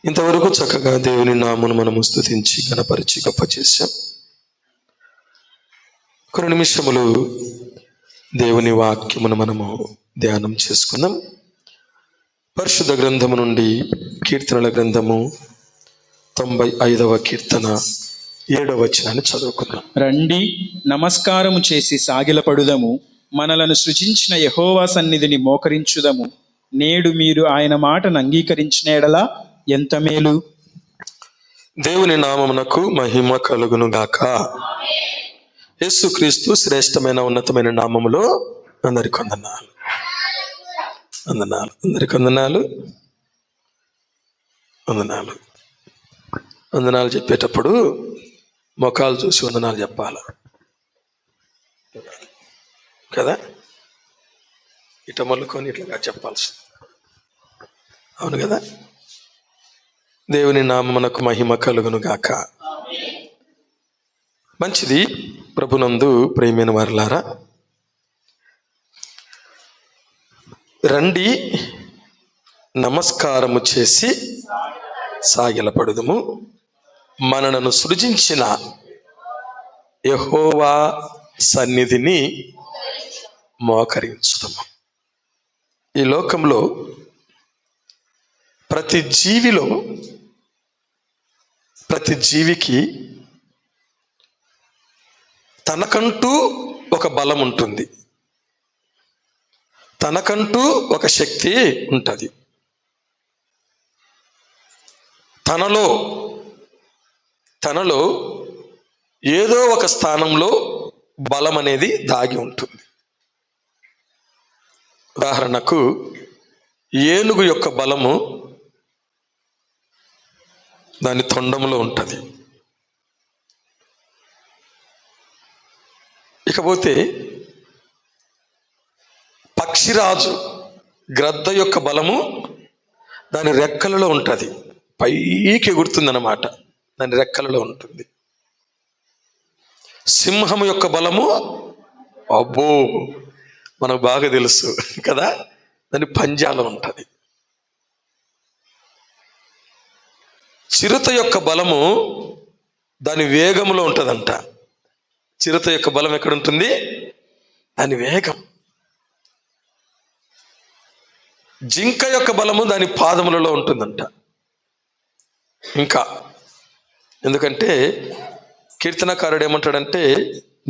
ఇంతవరకు చక్కగా దేవుని నామమును మనము స్తుతించి ఘనపరిచి గొప్ప చేశాం. కొన్ని నిమిషములు దేవుని వాక్యమును మనము ధ్యానం చేసుకుందాం. పరిశుద్ధ గ్రంథము నుండి కీర్తనల గ్రంథము 95వ కీర్తన 7వ వచనాన్ని చదువుకుందాం. రండి, నమస్కారము చేసి సాగిలపడుదము, మనలను సృజించిన యెహోవా సన్నిధిని మోకరించుదము. నేడు మీరు ఆయన మాటను అంగీకరించిన ఎడల ఎంత మేలు. దేవుని నామమునకు మహిమ కలుగును గాక. యేసుక్రీస్తు శ్రేష్టమైన ఉన్నతమైన నామములో అందరికి వందనాలు. అందరికి వందనాలు. వందనాలు చెప్పేటప్పుడు ముఖాలు చూసి వందనాలు చెప్పాలి కదా. ఇట మల్లుకొని ఇట్లా చెప్పాల్సి, అవును కదా. దేవుని నామమునకు మహిమ కలుగును గాక. మంచిది. ప్రభునందు ప్రియమైన వారలారా, రండి, నమస్కారము చేసి సాగిలపడుదుము, మనలను సృజించిన యెహోవా సన్నిధిని మోకరించుదము. ఈ లోకంలో ప్రతి జీవికి తనకంటూ ఒక బలం ఉంటుంది, తనకంటూ ఒక శక్తి ఉంటుంది. తనలో ఏదో ఒక స్థానంలో బలం అనేది దాగి ఉంటుంది. ఉదాహరణకు ఏనుగు యొక్క బలము దాని తొండంలో ఉంటుంది. ఇకపోతే పక్షిరాజు గ్రద్ద యొక్క బలము దాని రెక్కలలో ఉంటుంది, పైకి ఎగురుతుందన్నమాట, దాని రెక్కలలో ఉంటుంది. సింహము యొక్క బలము అబ్బో మనకు బాగా తెలుసు కదా, దాని పంజాలో ఉంటుంది. చిరుత యొక్క బలము దాని వేగంలో ఉంటుందంట. చిరుత యొక్క బలం ఎక్కడ ఉంటుంది? దాని వేగం. జింక యొక్క బలము దాని పాదములలో ఉంటుందంట. ఇంకా ఎందుకంటే కీర్తనకారుడు ఏమంటాడంటే,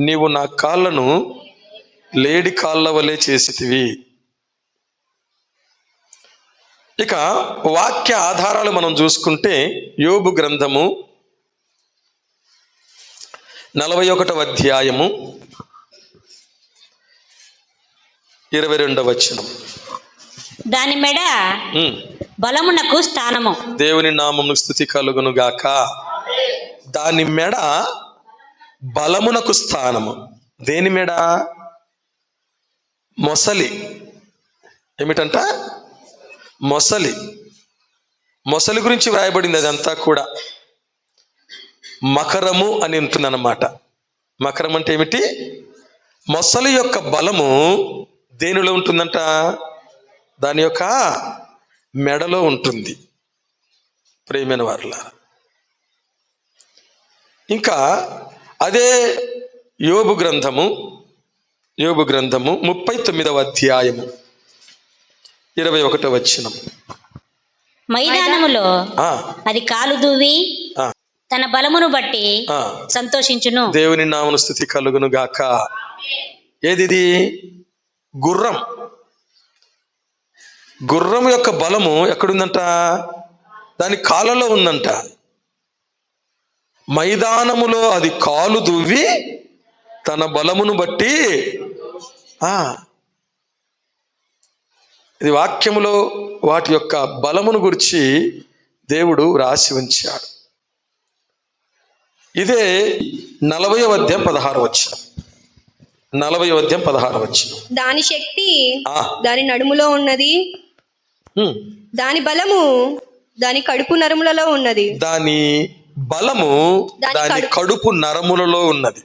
నీవు నా కాళ్ళను లేడి కాళ్ళ వలె చేసితివి. ఇక వాక్య ఆధారాలు మనం చూసుకుంటే యోబు గ్రంథము 41వ అధ్యాయము 22వ వచనం. దాని మెడ బలమునకు స్థానము. దేవుని నామము స్తుతి కలుగును గాక. దాని మెడ బలమునకు స్థానము. దేని మెడ? మొసలి. ఏమిటంట? మొసలి గురించి వ్రాయబడింది. అదంతా కూడా మకరము అని ఉంటుందన్నమాట. మకరం అంటే ఏమిటి? మొసలి యొక్క బలము దేనిలో ఉంటుందంట? దాని యొక్క మెడలో ఉంటుంది. ప్రియమైన వారలారా, ఇంకా అదే యోబు గ్రంథము 39వ అధ్యాయము 21వ వచనం. మైదానములో అది కాలు దూవి తన బలమును బట్టి సంతోషించును. దేవుని నామమున స్తుతి కలుగును గాక. ఏది? గుర్రం యొక్క బలము ఎక్కడుందంట? దాని కాళ్ళలో ఉందంట. మైదానములో అది కాలు దువ్వి తన బలమును బట్టి. ఇది వాక్యములో వాటి యొక్క బలమును గురించి దేవుడు రాసి ఉంచాడు. ఇదే 40వ అధ్యాయం 16వ వచనం. 40వ అధ్యాయం 16వ వచనం. దాని శక్తి దాని నడుములో ఉన్నది, దాని బలము దాని కడుపు నరములలో ఉన్నది. దాని బలము దాని కడుపు నరములలో ఉన్నది.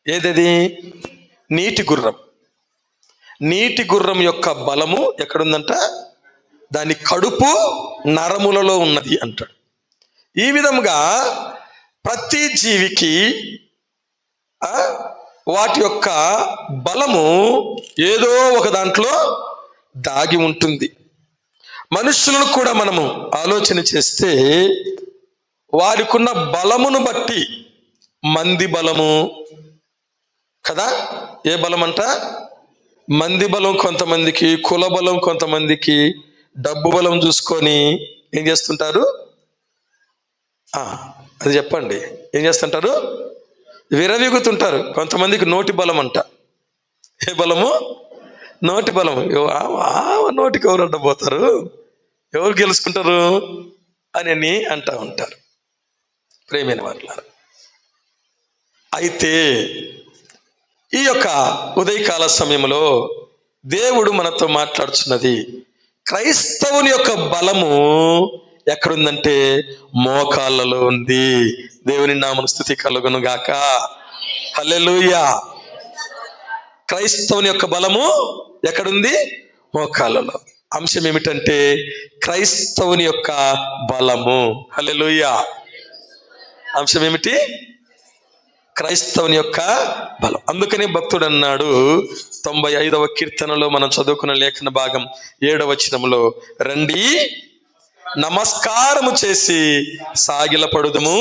ఏదది? నీటి గుర్రం యొక్క బలము ఎక్కడుందంట? దాని కడుపు నరములలో ఉన్నది అంటాడు. ఈ విధముగా ప్రతి జీవికి వాటి యొక్క బలము ఏదో ఒక దాంట్లో దాగి ఉంటుంది. మనుషులను కూడా మనము ఆలోచన చేస్తే వారికున్న బలమును బట్టి, మంది బలము కదా, ఏ బలం అంట? మంది బలం కొంతమందికి, కుల బలం కొంతమందికి, డబ్బు బలం చూసుకొని ఏం చేస్తుంటారు? అది చెప్పండి, ఏం చేస్తుంటారు? విరవీగుతుంటారు. కొంతమందికి నోటి బలం అంట. ఏ బలము? నోటి బలం. నోటికి ఎవరు అడ్డపోతారు, ఎవరు గెలుచుకుంటారు అని అంటూ ఉంటారు. ప్రేమైన వారులారా, అయితే ఈ యొక్క ఉదయకాల సమయంలో దేవుడు మనతో మాట్లాడుతున్నది, క్రైస్తవుని యొక్క బలము ఎక్కడుందంటే మోకాళ్ళలో ఉంది. దేవుని నామమున స్తుతి కలుగును గాక. హల్లెలూయా. క్రైస్తవుని యొక్క బలము ఎక్కడుంది? మోకాళ్ళలో. అంశం ఏమిటంటే క్రైస్తవుని యొక్క బలము. హల్లెలూయా. అంశం ఏమిటి? క్రైస్తవుని యొక్క బలం. అందుకనే భక్తుడు అన్నాడు 95వ కీర్తనలో మనం చదువుకున్న లేఖన భాగం 7వ వచనములో, రండి నమస్కారము చేసి సాగిలపడుదుము,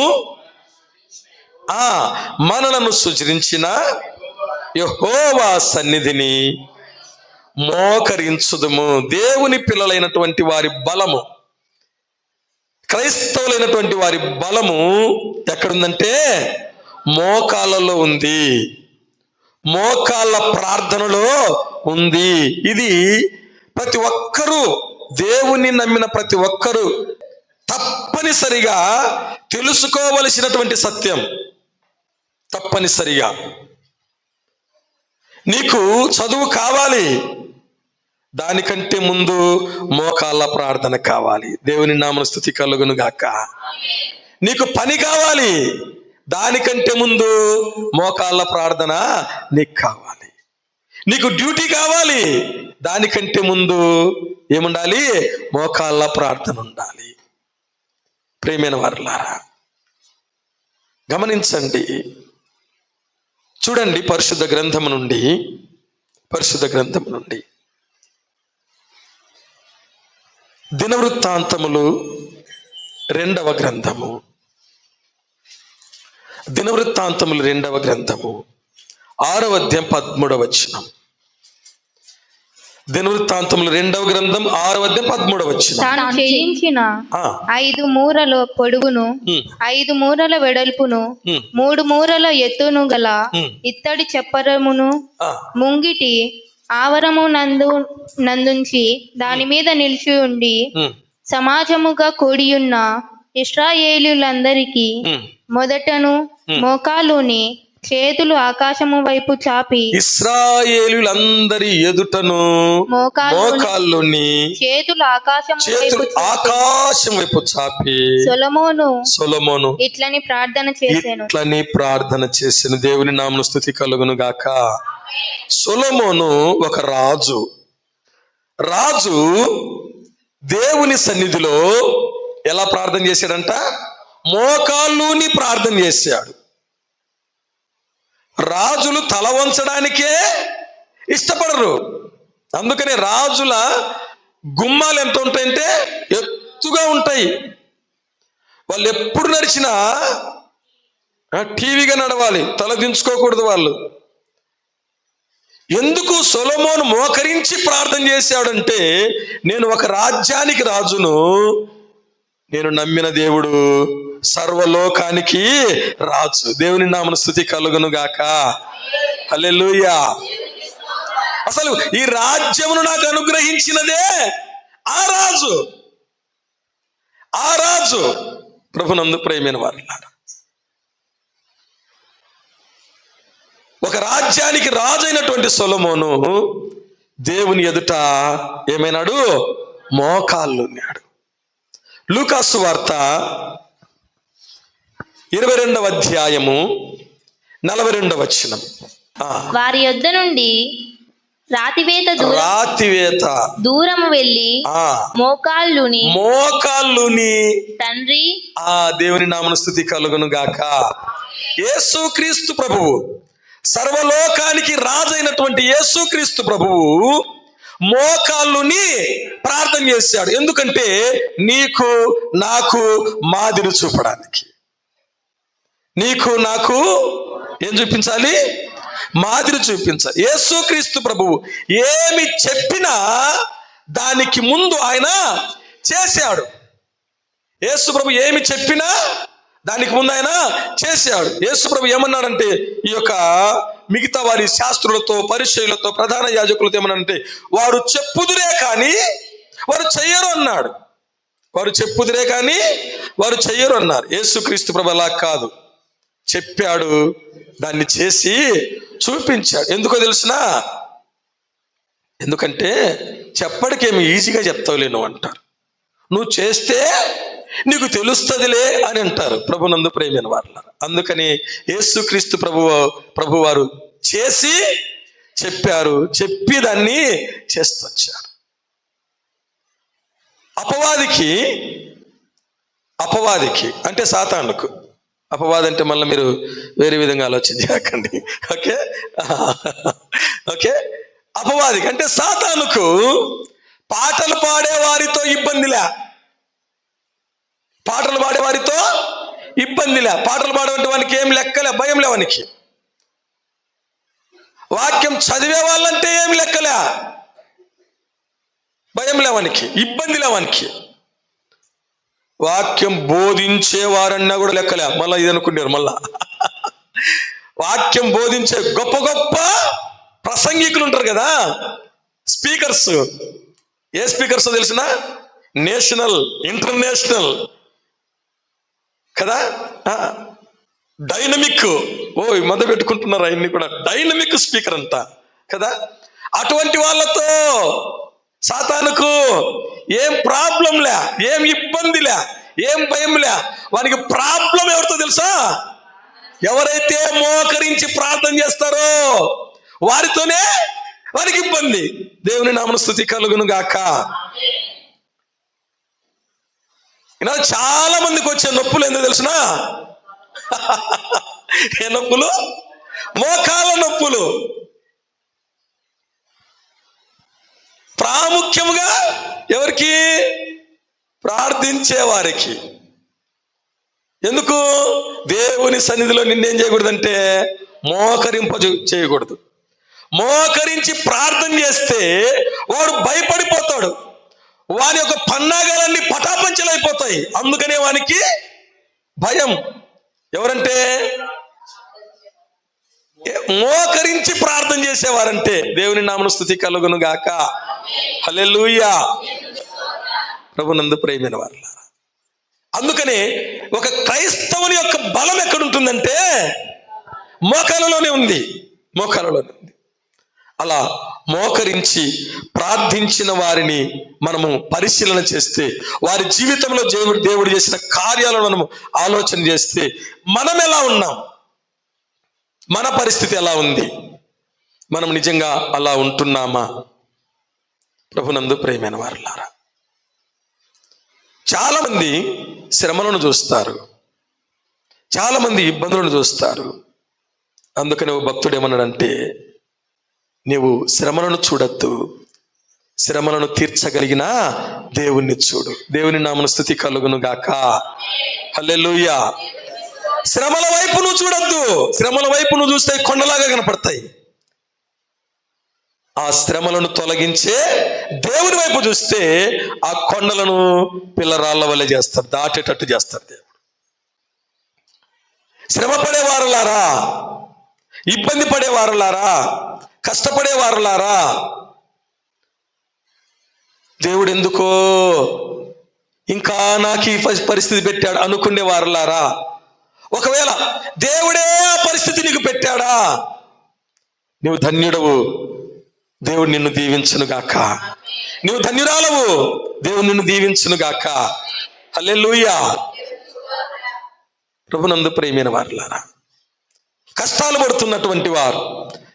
మనలను సృజించిన యెహోవా సన్నిధిని మోకరించుదుము. దేవుని పిల్లలైనటువంటి వారి బలము, క్రైస్తవులైనటువంటి వారి బలము ఎక్కడుందంటే మోకాళ్ళలో ఉంది, మోకాళ్ళ ప్రార్థనలో ఉంది. ఇది ప్రతి ఒక్కరూ, దేవుని నమ్మిన ప్రతి ఒక్కరూ తప్పనిసరిగా తెలుసుకోవలసినటువంటి సత్యం. తప్పనిసరిగా నీకు చదువు కావాలి, దానికంటే ముందు మోకాళ్ళ ప్రార్థన కావాలి. దేవుని నామమున స్తుతి కలుగును గాక. నీకు పని కావాలి, దానికంటే ముందు మోకాళ్ళ ప్రార్థన నీకు కావాలి. నీకు డ్యూటీ కావాలి, దానికంటే ముందు ఏముండాలి? మోకాళ్ళ ప్రార్థన ఉండాలి. ప్రియమైన వారులారా, గమనించండి, చూడండి, పరిశుద్ధ గ్రంథము నుండి దినవృత్తాంతములు 2వ గ్రంథము, దినవృత్తాంతములు 2వ గ్రంథము 6వ అధ్యాయం 13వ వచనం. దినవృత్తాంతములు 2వ గ్రంథం 6వ అధ్యాయం 13వ వచనం. తాను చేయించిన 5 మూరల పొడుగును 5 మూరల వెడల్పును 3 మూరల ఎత్తును గల ఇత్తడి చప్పరమును ముంగిటి ఆవరము నందుంచి దాని మీద నిలిచి ఉండి సమాజముగా కూడియున్న ఇశ్రాయేలీయులందరికీ మొదటను మోకాలుని చేతులు ఆకాశము వైపు చాపి, ఇశ్రాయేలీయులందరి ఎదుటను మోకాళ్ళుని చేతులు ఆకాశం వైపు చాపి సొలొమోను ఇట్లని ప్రార్థన చేసెను. దేవుని నామమున స్తుతి కలుగును గాక. సొలొమోను ఒక రాజు దేవుని సన్నిధిలో ఎలా ప్రార్థన చేశాడంట? మోకాళ్ళుని ప్రార్థన చేశాడు. రాజులు తల వంచడానికే ఇష్టపడరు. అందుకనే రాజుల గుమ్మాలు ఎంత ఉంటాయంటే ఎత్తుగా ఉంటాయి. వాళ్ళు ఎప్పుడు నడిచినా టీవీగా నడవాలి, తల దించుకోకూడదు వాళ్ళు. ఎందుకు సొలొమోను మోకరించి ప్రార్థన చేశాడంటే, నేను ఒక రాజ్యానికి రాజును, నేను నమ్మిన దేవుడు సర్వలోకానికి రాజు. దేవుని నామమున స్తుతి కలుగును గాక. హల్లెలూయా. అసలు ఈ రాజ్యమును నాకు అనుగ్రహించినదే ఆ రాజు ప్రభునందు ప్రియమైన వారులారా, ఒక రాజ్యానికి రాజు అయినటువంటి సొలొమోను దేవుని ఎదుట ఏమైనాడు? మోకాళ్ళు ఉన్నాడు. లూకాసు వార్త 22వ అధ్యాయము 42వ వచనం. వారి యొద్ద నుండి రాతివేత దూరము వెళ్ళి ఆ మోకాళ్ళుని తండ్రి దేవుని నామమున స్తుతి కలుగును గాక. యేసుక్రీస్తు ప్రభువు, సర్వలోకానికి రాజైనటువంటి యేసుక్రీస్తు ప్రభువు మోకాళ్ళుని ప్రార్థన చేశాడు. ఎందుకంటే నీకు నాకు మాదిరి చూపడానికి. నీకు నాకు ఏం చూపించాలి? మాదిరి చూపించాలి. యేసుక్రీస్తు ప్రభువు ఏమి చెప్పినా దానికి ముందు ఆయన చేశాడు. యేసు ప్రభు ఏమి చెప్పినా దానికి ముందు ఆయన చేశాడు. యేసు ప్రభు ఏమన్నాడంటే, ఈ యొక్క మిగతా వారి శాస్త్రులతో, పరిచయులతో, ప్రధాన యాజకులతో ఏమన్నాడంటే, వారు చెప్పుదురే కానీ వారు చెయ్యరు అన్నాడు. వారు చెప్పుదురే కానీ వారు చెయ్యరు అన్నారు. యేసుక్రీస్తు ప్రభు అలా కాదు, చెప్పాడు, దాన్ని చేసి చూపించాడు. ఎందుకో తెలుసునా? ఎందుకంటే చెప్పడికేమి ఈజీగా చెప్తావులే నువ్వు అంటారు, నువ్వు చేస్తే నీకు తెలుస్తుందిలే అని అంటారు ప్రభునందు ప్రేమైన వారులారా. అందుకని యేసుక్రీస్తు ప్రభువారు చేసి చెప్పారు, చెప్పి దాన్ని చేస్తొచ్చారు. అపవాదికి అంటే సాతానుకు, అపవాది అంటే మళ్ళీ మీరు వేరే విధంగా ఆలోచించకండి. ఓకే అపవాదికి అంటే సాతానుకు పాటలు పాడే వారితో ఇబ్బందిలే. పాటలు పాడేవారితో ఇబ్బందిలే. పాటలు పాడేటువంటి వానికి ఏం లెక్కలే, భయం లేవానికి. వాక్యం చదివే వాళ్ళంటే ఏం లెక్కలే, భయం లేవానికి, ఇబ్బంది లేవానికి. వాక్యం బోధించేవారన్నా కూడా లెక్కలే. మళ్ళీ ఇది అనుకున్నారు, మళ్ళా వాక్యం బోధించే గొప్ప గొప్ప ప్రసంగికులు ఉంటారు కదా, స్పీకర్స్. ఏ స్పీకర్స్ తెలిసిన? నేషనల్, ఇంటర్నేషనల్ కదా, డైనమిక్. మొదలు పెట్టుకుంటున్నారు ఆయన్ని కూడా, డైనమిక్ స్పీకర్ అంట కదా. అటువంటి వాళ్ళతో సాతానుకు ఏం ప్రాబ్లంలే, ఏం ఇబ్బందిలే, ఏం భయంలే. వానికి ప్రాబ్లం ఎవరితో తెలుసా? ఎవరైతే మోకరించి ప్రార్థన చేస్తారో వారితోనే వారికి ఇబ్బంది. దేవుని నామమున స్తుతి కలుగును గాక. చాలా మందికి వచ్చే నొప్పులు ఏందో తెలుసునా? ఏ నొప్పులు? మోకాళ్ళ నొప్పులు. ప్రాముఖ్యముగా ఎవరికి? ప్రార్థించే వారికి. ఎందుకు? దేవుని సన్నిధిలో నిన్నేం చేయకూడదంటే మోకరింప చేయకూడదు. మోకరించి ప్రార్థన చేస్తే వాడు భయపడిపోతాడు, వాని యొక్క పన్నాగాలన్నీ పటాపంచలైపోతాయి. అందుకనే వానికి భయం. ఎవరంటే మోకరించి ప్రార్థన చేసేవారంటే. దేవుని నామమున స్తుతి కలుగును గాక. హల్లెలూయా. ప్రభునందు ప్రియమైన వారులారా, అందుకనే ఒక క్రైస్తవుని యొక్క బలం ఎక్కడుంటుందంటే మోకాళ్ళలోనే ఉంది, మోకాళ్ళలోనే ఉంది. అలా మోకరించి ప్రార్థించిన వారిని మనము పరిశీలన చేస్తే, వారి జీవితంలో దేవుడు చేసిన కార్యాలను మనము ఆలోచన చేస్తే, మనం ఎలా ఉన్నాం, మన పరిస్థితి ఎలా ఉంది, మనం నిజంగా అలా ఉంటున్నామా? ప్రభునందు ప్రియమైన వారులారా, చాలా మంది శ్రమలను చూస్తారు, చాలా మంది ఇబ్బందులను చూస్తారు. అందుకని ఓ భక్తుడు ఏమన్నాడంటే, నీవు శ్రమలను చూడద్దు, శ్రమలను తీర్చగలిగిన దేవుణ్ణి చూడు. దేవుని నామమున స్తుతి కలుగును గాక. హల్లెలూయా. శ్రమల వైపు నువ్వు చూడద్దు. శ్రమల వైపు నువ్వు చూస్తే కొండలాగా కనపడతాయి. ఆ శ్రమలను తొలగించే దేవుని వైపు చూస్తే ఆ కొండలను పిల్లరాళ్ళ వల్లే చేస్తారు, దాటేటట్టు చేస్తారు దేవుడు. శ్రమ పడేవారులారా, ఇబ్బంది పడేవారులారా, కష్టపడేవారులారా, దేవుడు ఎందుకో ఇంకా నాకు ఈ పరిస్థితి పెట్టాడు అనుకునే వారులారా, ఒకవేళ దేవుడే ఆ పరిస్థితి నీకు పెట్టాడా, నువ్వు ధన్యుడవు, దేవుడు నిన్ను దీవించును గాక. నువ్వు ధన్యురాలవు, దేవుడు నిన్ను దీవించును గాక. హల్లెలూయా. ప్రభునందు ప్రియమైన వారులారా, కష్టాలు పడుతున్నటువంటి వారు,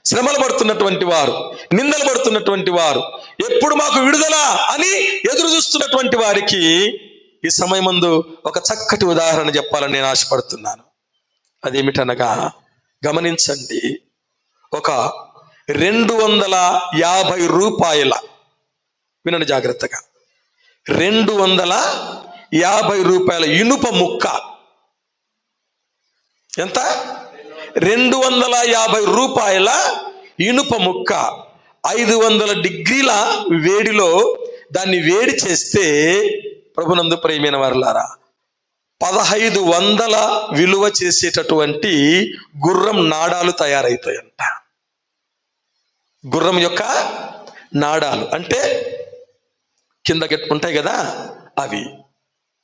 శ్రమలు పడుతున్నటువంటి వారు, నిందలు పడుతున్నటువంటి వారు, ఎప్పుడు మాకు విడుదల అని ఎదురు చూస్తున్నటువంటి వారికి ఈ సమయమందు ఒక చక్కటి ఉదాహరణ చెప్పాలని నేను ఆశపడుతున్నాను. అదేమిటనగా గమనించండి, ఒక 250 రూపాయల, వినండి జాగ్రత్తగా, 250 రూపాయల ఇనుప ముక్క. ఎంత? 250 రూపాయల ఇనుప ముక్క 500 డిగ్రీల వేడిలో దాన్ని వేడి చేస్తే, ప్రభునందు ప్రియమైన వారలారా, 1500 విలువ చేసేటటువంటి గుర్రం నాడాలు తయారవుతాయంట. గుర్రం యొక్క నాడాలు అంటే కింద ఉంటాయి కదా అవి.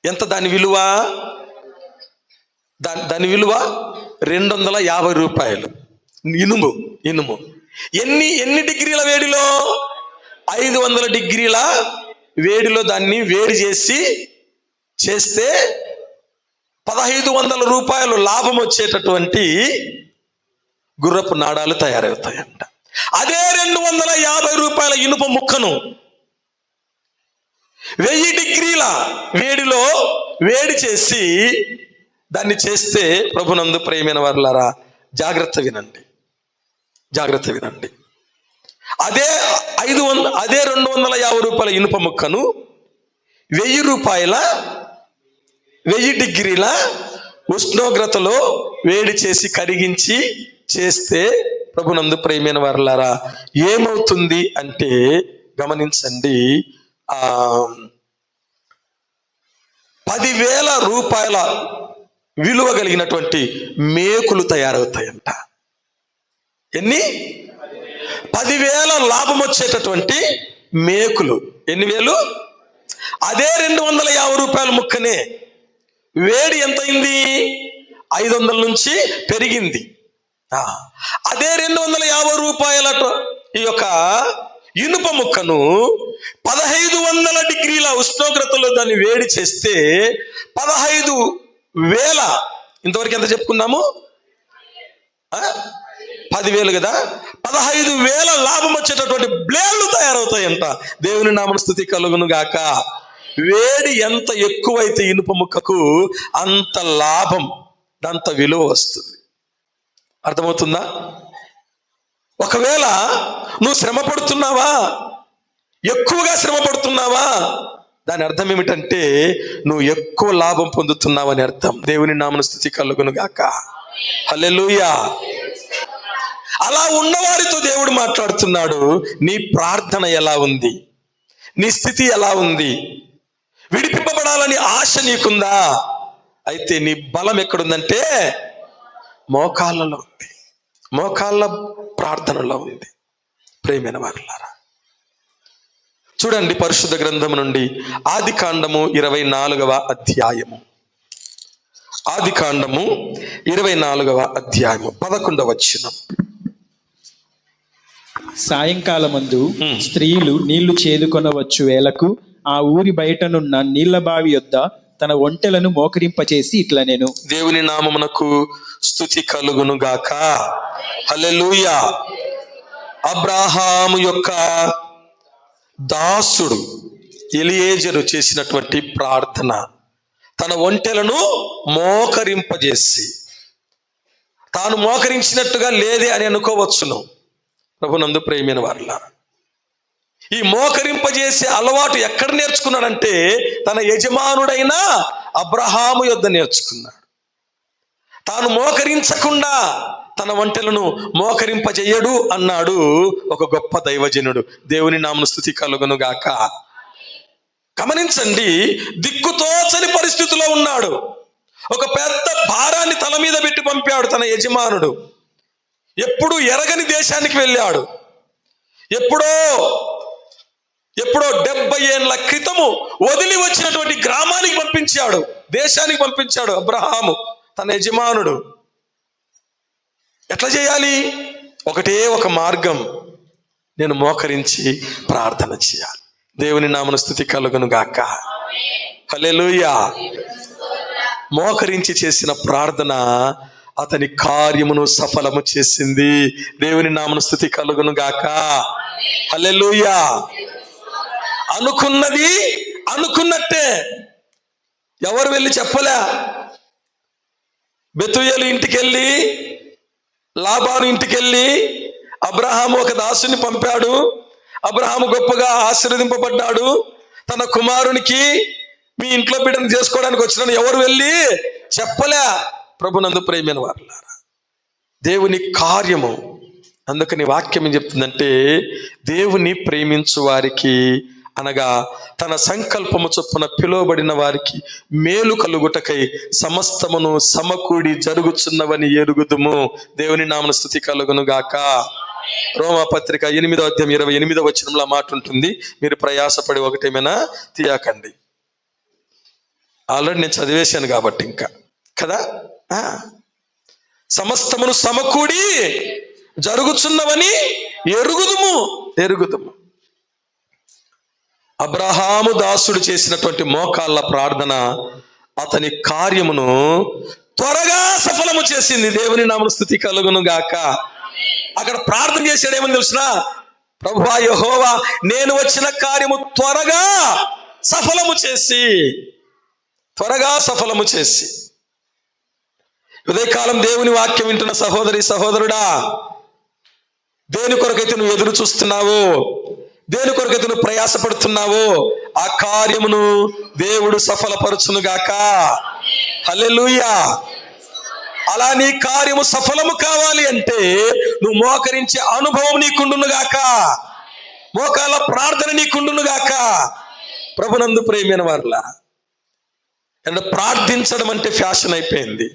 ఎంత దాని విలువ? దాని విలువ 250 రూపాయలు. ఇనుము ఎన్ని డిగ్రీల వేడిలో? 500 డిగ్రీల వేడిలో దాన్ని వేడి చేస్తే 1500 రూపాయలు లాభం వచ్చేటటువంటి గుర్రపు నాడాలు తయారవుతాయంట. అదే 250 రూపాయల ఇనుప ముక్కను 1000 డిగ్రీల వేడిలో వేడి చేసి దాన్ని చేస్తే, ప్రభునందు ప్రియమైన వారలారా, జాగ్రత్త వినండి. అదే 250 రూపాయల ఇనుప ముక్కను 1000 డిగ్రీల ఉష్ణోగ్రతలో వేడి చేసి కరిగించి చేస్తే, ప్రభునందు ప్రియమైన వారలారా, ఏమవుతుంది అంటే గమనించండి, 10,000 రూపాయల విలువ కలిగినటువంటి మేకులు తయారవుతాయంట. ఎన్ని? 10,000 లాభం వచ్చేటటువంటి మేకులు. ఎన్ని వేలు? అదే 250 రూపాయల ముక్కనే వేడి ఎంతైంది? 500 నుంచి పెరిగింది. అదే 250 రూపాయల ఈ యొక్క ఇనుప ముక్కను 1500 డిగ్రీల ఉష్ణోగ్రతలో దాన్ని వేడి చేస్తే 15,000, ఇంతవరకు ఎంత చెప్పుకున్నాము? 10,000 కదా, 15,000 లాభం వచ్చేటటువంటి బ్లేడ్లు తయారవుతాయంట. దేవుని నామమున స్తుతి కలుగును గాక. వేడి ఎంత ఎక్కువైతే ఇనుప ముక్కకు అంత లాభం, అంత విలువ వస్తుంది. అర్థమవుతుందా? ఒకవేళ నువ్వు శ్రమ పడుతున్నావా, ఎక్కువగా శ్రమ పడుతున్నావా, దాని అర్థం ఏమిటంటే నువ్వు ఎక్కువ లాభం పొందుతున్నావని అర్థం. దేవుని నామమున స్తుతి కలుగును గాక. హల్లెలూయా. అలా ఉన్నవారితో దేవుడు మాట్లాడుతున్నాడు. నీ ప్రార్థన ఎలా ఉంది? నీ స్థితి ఎలా ఉంది? విడిపింపబడాలని ఆశ నీకుందా? అయితే నీ బలం ఎక్కడుందంటే మోకాళ్ళలో ఉంది, మోకాళ్ళ ప్రార్థనలో ఉంది. ప్రియమైన వారలారా, చూడండి పరిశుద్ధ గ్రంథము నుండి ఆదికాండము 24వ అధ్యాయము. ఆదికాండము 24వ అధ్యాయము 11వ వచనం. సాయంకాలమందు స్త్రీలు నీళ్లు చేదుకొనవచ్చు వేళకు ఆ ఊరి బయటనున్న నీళ్ల బావి యొద్ద తన ఒంటెలను మోకరింపచేసి ఇట్లా నేను, దేవుని నామమునకు స్తుతి కలుగును గాక. హల్లెలూయా. అబ్రాహాము యొక్క దాసుడు ఎలియేజరు చేసినటువంటి ప్రార్థన, తన ఒంటెలను మోకరింపజేసి, తాను మోకరించినట్టుగా లేదే అని అనుకోవచ్చును. ప్రభునందు ప్రియమైన వారలారా, ఈ మోకరింపజేసే అలవాటు ఎక్కడ నేర్చుకున్నాడంటే తన యజమానుడైన అబ్రహాము యొద్ద నేర్చుకున్నాడు. తాను మోకరించకుండా తన ఒంటెలను మోకరింపజేయడు అన్నాడు ఒక గొప్ప దైవజనుడు. దేవుని నామమున స్తుతి కలుగును గాక. గమనించండి, దిక్కుతోచని పరిస్థితిలో ఉన్నాడు. ఒక పెద్ద భారాన్ని తల మీద పెట్టి పంపాడు తన యజమానుడు. ఎప్పుడు ఎరగని దేశానికి వెళ్ళాడు. ఎప్పుడో 70 ఏళ్ల క్రితము వదిలి వచ్చినటువంటి గ్రామానికి పంపించాడు, దేశానికి పంపించాడు అబ్రహాము తన యజమానుడు. ఎట్లా చేయాలి? ఒకటే ఒక మార్గం, నేను మోకరించి ప్రార్థన చేయాలి. దేవుని నామమున స్తుతి కలుగును గాక. హల్లెలూయా. మోకరించి చేసిన ప్రార్థన అతని కార్యమును సఫలము చేసింది. దేవుని నామమున స్తుతి కలుగును గాక. హల్లెలూయా. అనుకున్నది అనుకున్నట్టే. ఎవరు వెళ్ళి చెప్పలే. బెతూయేలు ఇంటికెళ్ళి, లాబాను ఇంటికెళ్ళి అబ్రహాము ఒక దాసుని పంపాడు. అబ్రహాము గొప్పగా ఆశీర్వదింపబడ్డాడు. తన కుమారునికి మీ ఇంట్లో బిడ్డను చేసుకోవడానికి వచ్చిన ఎవరు వెళ్ళి చెప్పలే. ప్రభునందు ప్రియమైన వారులారా, దేవుని కార్యము. అందుకని వాక్యం ఏం చెప్తుందంటే, దేవుని ప్రేమించు వారికి అనగా తన సంకల్పము చొప్పున పిలువబడిన వారికి మేలు కలుగుటకై సమస్తమును సమకూడి జరుగుచున్నవని ఎరుగుదుము. దేవుని నామమున స్తుతి కలుగును గాక. రోమాపత్రిక 8వ అధ్యాయం 28వ వచనంలో మాట ఉంటుంది, మీరు ప్రయాసపడి ఒకటేమైనా తీయకండి. ఆల్రెడీ నేను చదివేశాను కాబట్టి ఇంకా కదా. సమస్తమును సమకూడి జరుగుచున్నవని ఎరుగుదుము. అబ్రహాము దాసుడు చేసినటువంటి మోకాళ్ళ ప్రార్థన అతని కార్యమును త్వరగా సఫలము చేసింది. దేవుని నామమున స్తుతి కలుగును గాక. అక్కడ ప్రార్థన చేశాడు. ఏమని తెలుసునా? ప్రభువా యెహోవా, నేను వచ్చిన కార్యము త్వరగా సఫలము చేసి. ఉదయకాలం దేవుని వాక్యం వింటున్న సహోదరి సహోదరుడా, దేని కొరకైతే నువ్వు ఎదురు చూస్తున్నావో, దేని కొరకైతే నువ్వు ప్రయాసపడుతున్నావో, ఆ కార్యమును దేవుడు సఫలపరచును గాక. హల్లెలూయా. అలా నీ కార్యము సఫలము కావాలి అంటే నువ్వు మోకరించే అనుభవం నీకుండును గాక, మోకాళ్ళ ప్రార్థన నీకుండును గాక. ప్రభునందు ప్రియమైన వారులారా, ప్రార్థించడం అంటే ఫ్యాషన్ అయిపోయింది.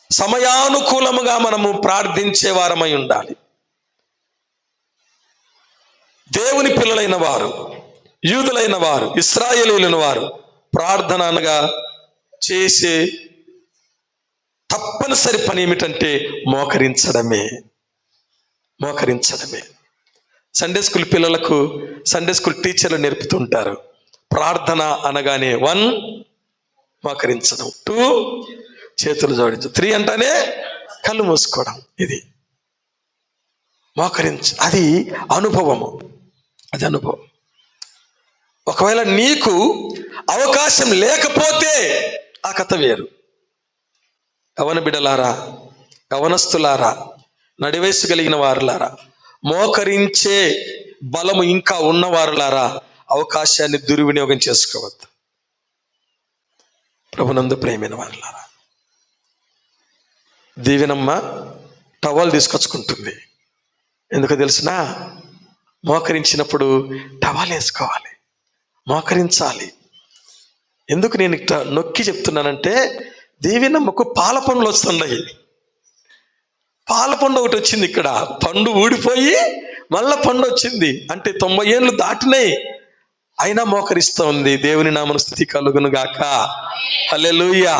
సమయానుకూలముగా మనము ప్రార్థించే వారమై ఉండాలి. దేవుని పిల్లలైన వారు, యూదులైన వారు, ఇశ్రాయేలీయులైన వారు ప్రార్థన అనగా చేసే తప్పనిసరి పని ఏమిటంటే మోకరించడమే. సండే స్కూల్ పిల్లలకు సండే స్కూల్ టీచర్లు నేర్పుతుంటారు. ప్రార్థన అనగానే 1 మోకరించడం, 2 చేతులు జోడించడం, 3 అంటానే కళ్ళు మూసుకోవడం. ఇది అది అనుభవము. ఒకవేళ నీకు అవకాశం లేకపోతే ఆ కథ వేరు. యవన బిడ్డలారా, యవనస్తులారా, నడివయసు కలిగిన వారులారా, మోకరించే బలము ఇంకా ఉన్నవారులారా, అవకాశాన్ని దుర్వినియోగం చేసుకోవద్దు. ప్రభునందు ప్రియమైన వారులారా, దీవెనమ్మ టవల్ తీసుకొచ్చుకుంటుంది. ఎందుకు తెలుసునా? మోకరించినప్పుడు టవల్ వేసుకోవాలి, మోకరించాలి. ఎందుకు నేను ఇట్లా నొక్కి చెప్తున్నానంటే, దేవినమ్మకు పాల పండ్లు వస్తున్నాయి. పాల పండు ఒకటి వచ్చింది. ఇక్కడ పండు ఊడిపోయి మళ్ళా పండు వచ్చింది. అంటే 90 ఏళ్ళు దాటినాయి, అయినా మోకరిస్తూ ఉంది. దేవుని నామమున స్తుతి కలుగును గాక. హల్లెలూయా.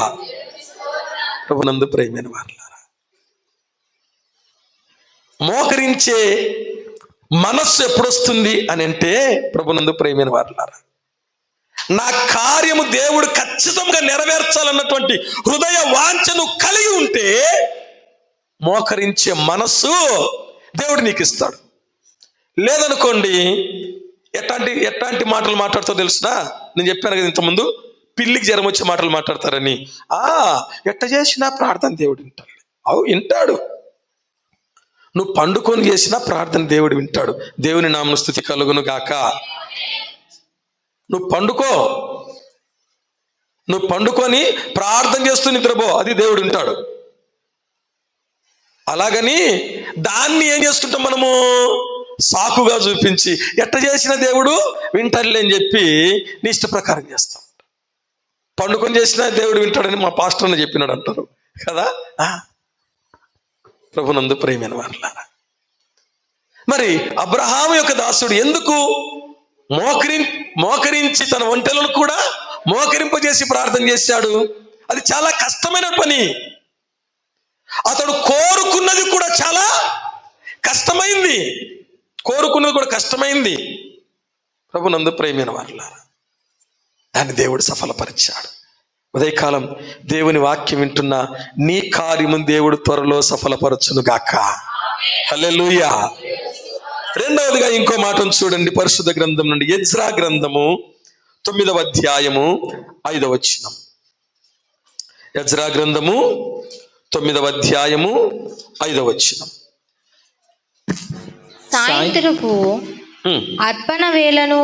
ప్రభునందు ప్రియమైన వారులారా, మోకరించే మనస్సు ఎప్పుడొస్తుంది అని అంటే, ప్రభునందు ప్రియమైన వారులారా, నా కార్యము దేవుడు ఖచ్చితంగా నెరవేర్చాలన్నటువంటి హృదయ వాంఛను కలిగి ఉంటే మోకరించే మనస్సు దేవుడు నీకు ఇస్తాడు. లేదనుకోండి, ఎట్లాంటి మాటలు మాట్లాడుతూ తెలుసునా? నేను చెప్పాను కదా ఇంతకుముందు, పిల్లికి జ్వరం వచ్చే మాటలు మాట్లాడతారని. ఎట్ట చేసినా ప్రార్థన దేవుడు వింటాడు. వింటాడు. నువ్వు పండుకొని చేసినా ప్రార్థన దేవుడు వింటాడు. దేవుని నామమున స్తుతి కలుగును గాక. నువ్వు పండుకొని ప్రార్థన చేస్తూ నిద్రపో, అది దేవుడు వింటాడు. అలాగని దాన్ని ఏం చేసుకుంటాం మనము? సాకుగా చూపించి ఎట్ట చేసిన దేవుడు వింటాడులే అని చెప్పి నీ ఇష్ట ప్రకారం చేస్తాం. పండుకొని చేసినా దేవుడు వింటాడని మా పాస్టర్ అని చెప్పినాడు అంటారు కదా. ప్రభునందు ప్రియమైన వారులారా, మరి అబ్రహాము యొక్క దాసుడు ఎందుకు మోకరించి తన ఒంటెలను కూడా మోకరింపజేసి ప్రార్థన చేశాడు? అది చాలా కష్టమైన పని. అతడు కోరుకున్నది కూడా చాలా కష్టమైంది. ప్రభునందు ప్రియమైన వారులారా, దాన్ని దేవుడు సఫలపరిచాడు. ఉదయకాలం దేవుని వాక్యం వింటున్న నీ కార్యము దేవుడు త్వరలో సఫలపరచును గాక. హల్లెలూయా. రెండవదిగా ఇంకో మాటను చూడండి, పరిశుద్ధ గ్రంథం నుండి ఎజ్రా గ్రంథము 9వ అధ్యాయము 5వ వచనం. ఎజ్రా గ్రంథము 9వ అధ్యాయము 5వ వచనం. సాయంత్రపు అర్పణ వేళను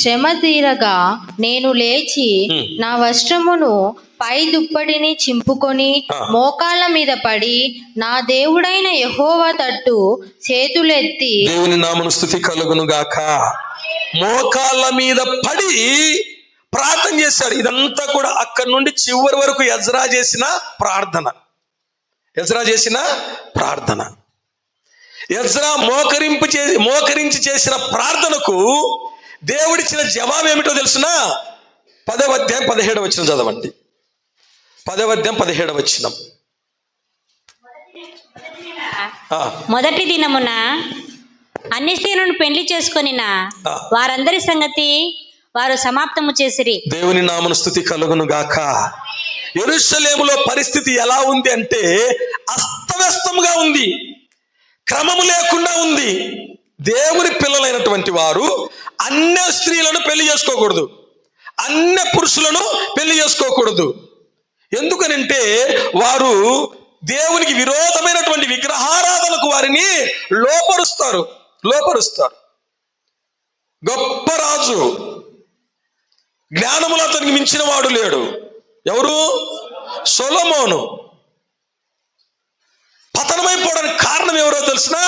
శ్రమ తీరగా నేను లేచి నా వస్త్రమును పై దుప్పటిని చింపుకొని మోకాళ్ళ మీద పడి నా దేవుడైన యెహోవా తట్టు చేతులెత్తి, దేవుని నామమున స్తుతి కలుగును గాక, మోకాళ్ళ మీద పడి ప్రార్థన చేశాడు. ఇదంతా కూడా అక్కడి నుండి చివరి వరకు ఎజ్రా చేసిన ప్రార్థన. ఎజ్రా మోకరించి చేసిన ప్రార్థనకు దేవుడిచ్చిన జవాబు ఏమిటో తెలుసునా? 10వ అధ్యాయం 17వ వచనం చదవండి. 10వ అధ్యాయం 17వ వచనం. మొదటి దినమున అన్ని స్త్రీలను పెళ్లి చేసుకొనిన వారందరి సంగతి వారు సమాప్తము చేసిరి. దేవుని నామమున స్తుతి కలుగును గాక. యెరూషలేములో పరిస్థితి ఎలా ఉంది అంటే అస్తవ్యస్తంగా ఉంది, క్రమము లేకుండా ఉంది. దేవుని పిల్లలైనటువంటి వారు అన్య స్త్రీలను పెళ్లి చేసుకోకూడదు, అన్య పురుషులను పెళ్లి చేసుకోకూడదు. ఎందుకనంటే వారు దేవునికి విరోధమైనటువంటి విగ్రహారాధనకు వారిని లోపరుస్తారు. గొప్ప రాజు, జ్ఞానములో అతనికి మించిన వాడు లేడు. ఎవరు? సొలొమోను. పతనమైపోవడానికి కారణం ఎవరో తెలుసునా?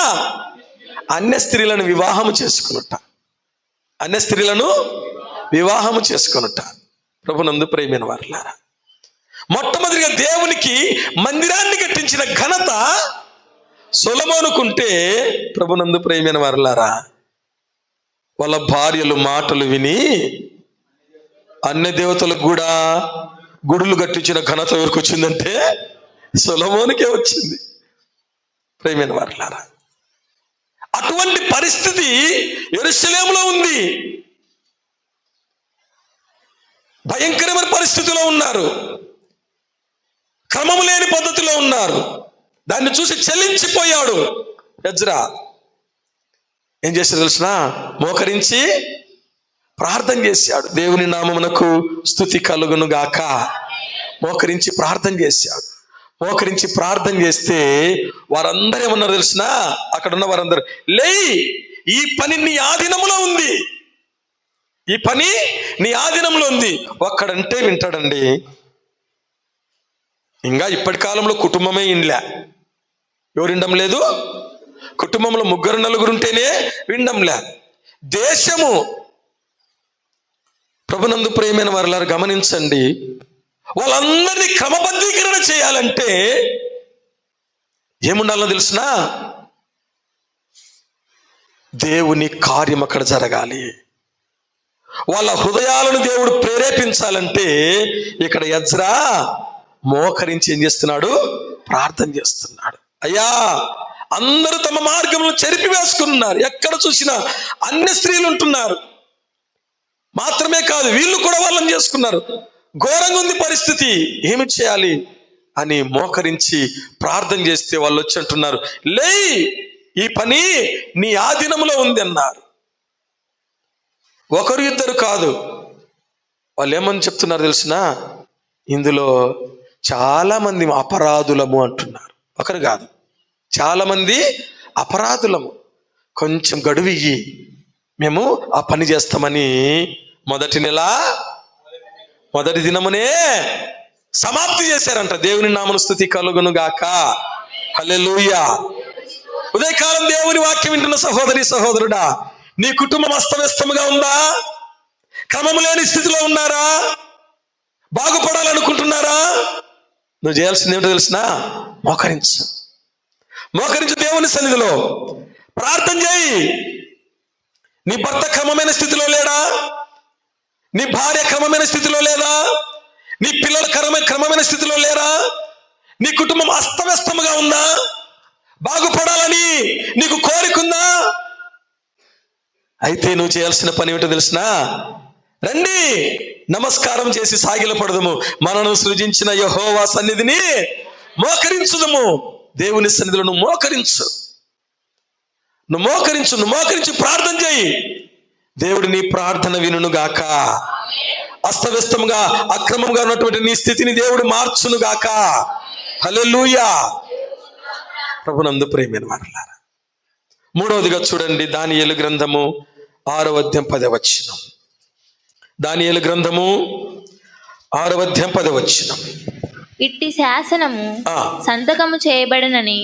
అన్య స్త్రీలను వివాహము చేసుకొనుట. ప్రభునందు ప్రియమైన వారలారా, మొట్టమొదటిగా దేవునికి మందిరాన్ని కట్టించిన ఘనత సొలొమోనుకుంటే, ప్రభునందు ప్రియమైన వారలారా, వాళ్ళ భార్యలు మాటలు విని అన్య దేవతలకు కూడా గుడులు కట్టించిన ఘనత ఎవరికి వచ్చిందంటే సొలొమోనుకే వచ్చింది. ప్రియమైన వారలారా, అటువంటి పరిస్థితి యెరూషలేములో ఉంది. భయంకరమైన పరిస్థితిలో ఉన్నారు, క్రమము లేని పద్ధతిలో ఉన్నారు. దాన్ని చూసి చలించిపోయాడు ఎజ్రా. ఏం చేశాడు తెలిసిన? మోకరించి ప్రార్థన చేశాడు. దేవుని నామమునకు స్తుతి కలుగును గాక. మోకరించి ప్రార్థన చేస్తే వారందరూ ఏమన్నారు తెలిసిన? అక్కడ ఉన్న వారందరూ, లేయ్, ఈ పని నీ ఆధీనంలో ఉంది. ఒక్కడంటే వింటాడండి. ఇంకా ఇప్పటి కాలంలో కుటుంబమే ఇండ్లే. ఎవరు వినడం లేదు? కుటుంబంలో 3-4 ఉంటేనే వినడంలే. దేశము, ప్రభునందు ప్రియమైన వారలారా గమనించండి, వాళ్ళందరినీ క్రమబద్ధీకరణ చేయాలంటే ఏముండాలో తెలుసునా? దేవుని కార్యం అక్కడ జరగాలి. వాళ్ళ హృదయాలను దేవుడు ప్రేరేపించాలంటే ఇక్కడ ఎజ్రా మోకరించి ఏం చేస్తున్నాడు? ప్రార్థన చేస్తున్నాడు. అయ్యా, అందరూ తమ మార్గంలో చెరిపి వేసుకున్నారు. ఎక్కడ చూసినా అన్య స్త్రీలు ఉంటున్నారు. మాత్రమే కాదు, వీళ్ళు కూడా వాళ్ళని చేసుకున్నారు. ఘోరంగా ఉంది పరిస్థితి, ఏమి చేయాలి అని మోకరించి ప్రార్థన చేస్తే వాళ్ళు వచ్చి అంటున్నారు, లేయ్, ఈ పని నీ ఆధీనంలో ఉంది అన్నారు. 1-2 కాదు, వాళ్ళు ఏమని చెప్తున్నారు తెలిసిన? ఇందులో చాలా మంది అపరాధులము అంటున్నారు. ఒకరు కాదు, చాలా మంది అపరాధులము. కొంచెం గడువు ఇయ్యి, మేము ఆ పని చేస్తామని మొదటి దినమునే సమాప్తి చేశారంట. దేవుని నామమున స్తుతి కలుగును గాక. హల్లెలూయా. ఉదయకాలం దేవుని వాక్యం వింటున్న సహోదరి సహోదరుడా, నీ కుటుంబం అస్తవ్యస్తముగా ఉందా? క్రమము లేని స్థితిలో ఉన్నారా? బాగుపడాలనుకుంటున్నారా? నువ్వు చేయాల్సింది ఏమిటో తెలిసిన? మోకరించు దేవుని సన్నిధిలో ప్రార్థన చేయి. నీ భర్త క్రమమైన స్థితిలో లేడా? నీ భార్య క్రమమైన స్థితిలో లేదా? నీ పిల్లలు క్రమమైన స్థితిలో లేరా? నీ కుటుంబం అస్తవ్యస్తముగా ఉందా? బాగుపడాలని నీకు కోరికుందా? అయితే నువ్వు చేయాల్సిన పని ఏమిటో తెలిసిన? రండి నమస్కారం చేసి సాగిలపడదము, మనను సృజించిన యెహోవా సన్నిధిని మోకరించుదము. దేవుని సన్నిధిలో నువ్వు మోకరించు, నువ్వు మోకరించి ప్రార్థన చేయి. దేవుడు నీ ప్రార్థన వినును గాక. అస్తవ్యస్తంగా అక్రమంగా ఉన్నటువంటి నీ స్థితిని దేవుడు మార్చును గాక. హల్లెలూయా. ప్రభునందు ప్రియమైన వారలారా, మూడవదిగా చూడండి, దానియేలు గ్రంథము 6వ అధ్యాయం 10వ వచనం. దానియేలు గ్రంథము 6వ అధ్యాయం 10వ వచనం. ఇట్టి శాసనము సంతకము చేయబడనని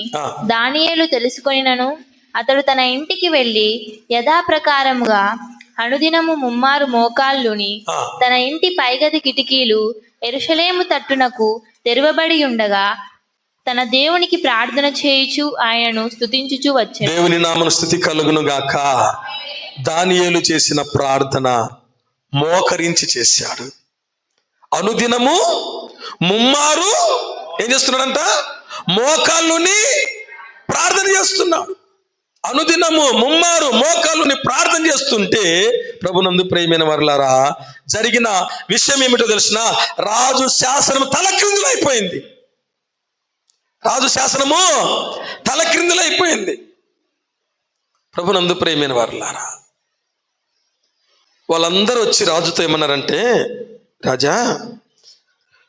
దానియేలు తెలుసుకొనినను అతడు తన ఇంటికి వెళ్ళి యథాప్రకారముగా అనుదినము ముమ్మారు మోకాళ్ళుని తన ఇంటి పైగది కిటికీలు యెరూషలేము తట్టునకు తెరవబడి ఉండగా తన దేవునికి ప్రార్థన చేయుచు ఆయనను స్తుతించుచు వచ్చాడు. దేవుని నామమున స్తుతి కలుగును గాక. దానియేలు చేసిన ప్రార్థన మోకరించి చేశాడు. అనుదినము ముమ్మారు ఏం చేస్తున్నాడంట? మోకాళ్ళుని ప్రార్థన చేస్తున్నాడు. అనుదినము ముమ్మారు మోకాళ్ళుని ప్రార్థన చేస్తుంటే, ప్రభునందు ప్రియమైన వారలారా, జరిగిన విషయం ఏమిటో తెలిసిన? రాజు శాసనం తలక్రిందులైపోయింది. రాజు శాసనము తలక్రిందులైపోయింది. ప్రభునందు ప్రియమైన వారలారా, వాళ్ళందరూ వచ్చి రాజుతో ఏమన్నారంటే, రాజా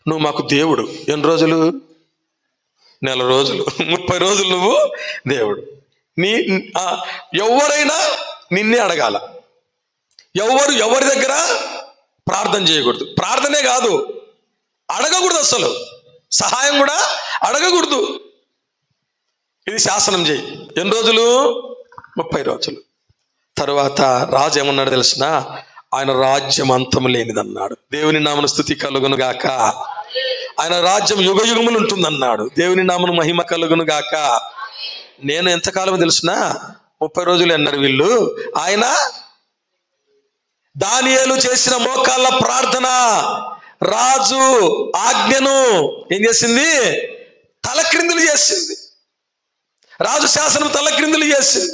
నువ్వు మాకు దేవుడు. ఎన్ని రోజులు? 4 రోజులు, 30 రోజులు నువ్వు దేవుడు. ఎవరైనా నిన్నే అడగాల. ఎవరి దగ్గర ప్రార్థన చేయకూడదు. ప్రార్థనే కాదు, అడగకూడదు, అసలు సహాయం కూడా అడగకూడదు. ఇది శాసనం చేయి. ఎన్ని రోజులు? 30 రోజులు. తరువాత రాజు ఏమన్నాడు తెలిసిన? ఆయన రాజ్యం అంతము లేనిదన్నాడు. దేవుని నామమున స్తుతి కలుగును గాక. ఆయన రాజ్యం యుగ యుగములు ఉంటుందన్నాడు. దేవుని నామమున మహిమ కలుగును గాక. నేను ఎంతకాలం తెలిసిన? 30 రోజులు అన్నారు వీళ్ళు. ఆయన దానియేలు చేసిన మోకాళ్ళ ప్రార్థన రాజు ఆజ్ఞను ఏం చేసింది? తలక్రిందులు చేసింది. రాజు శాసనం తలక్రిందులు చేసింది.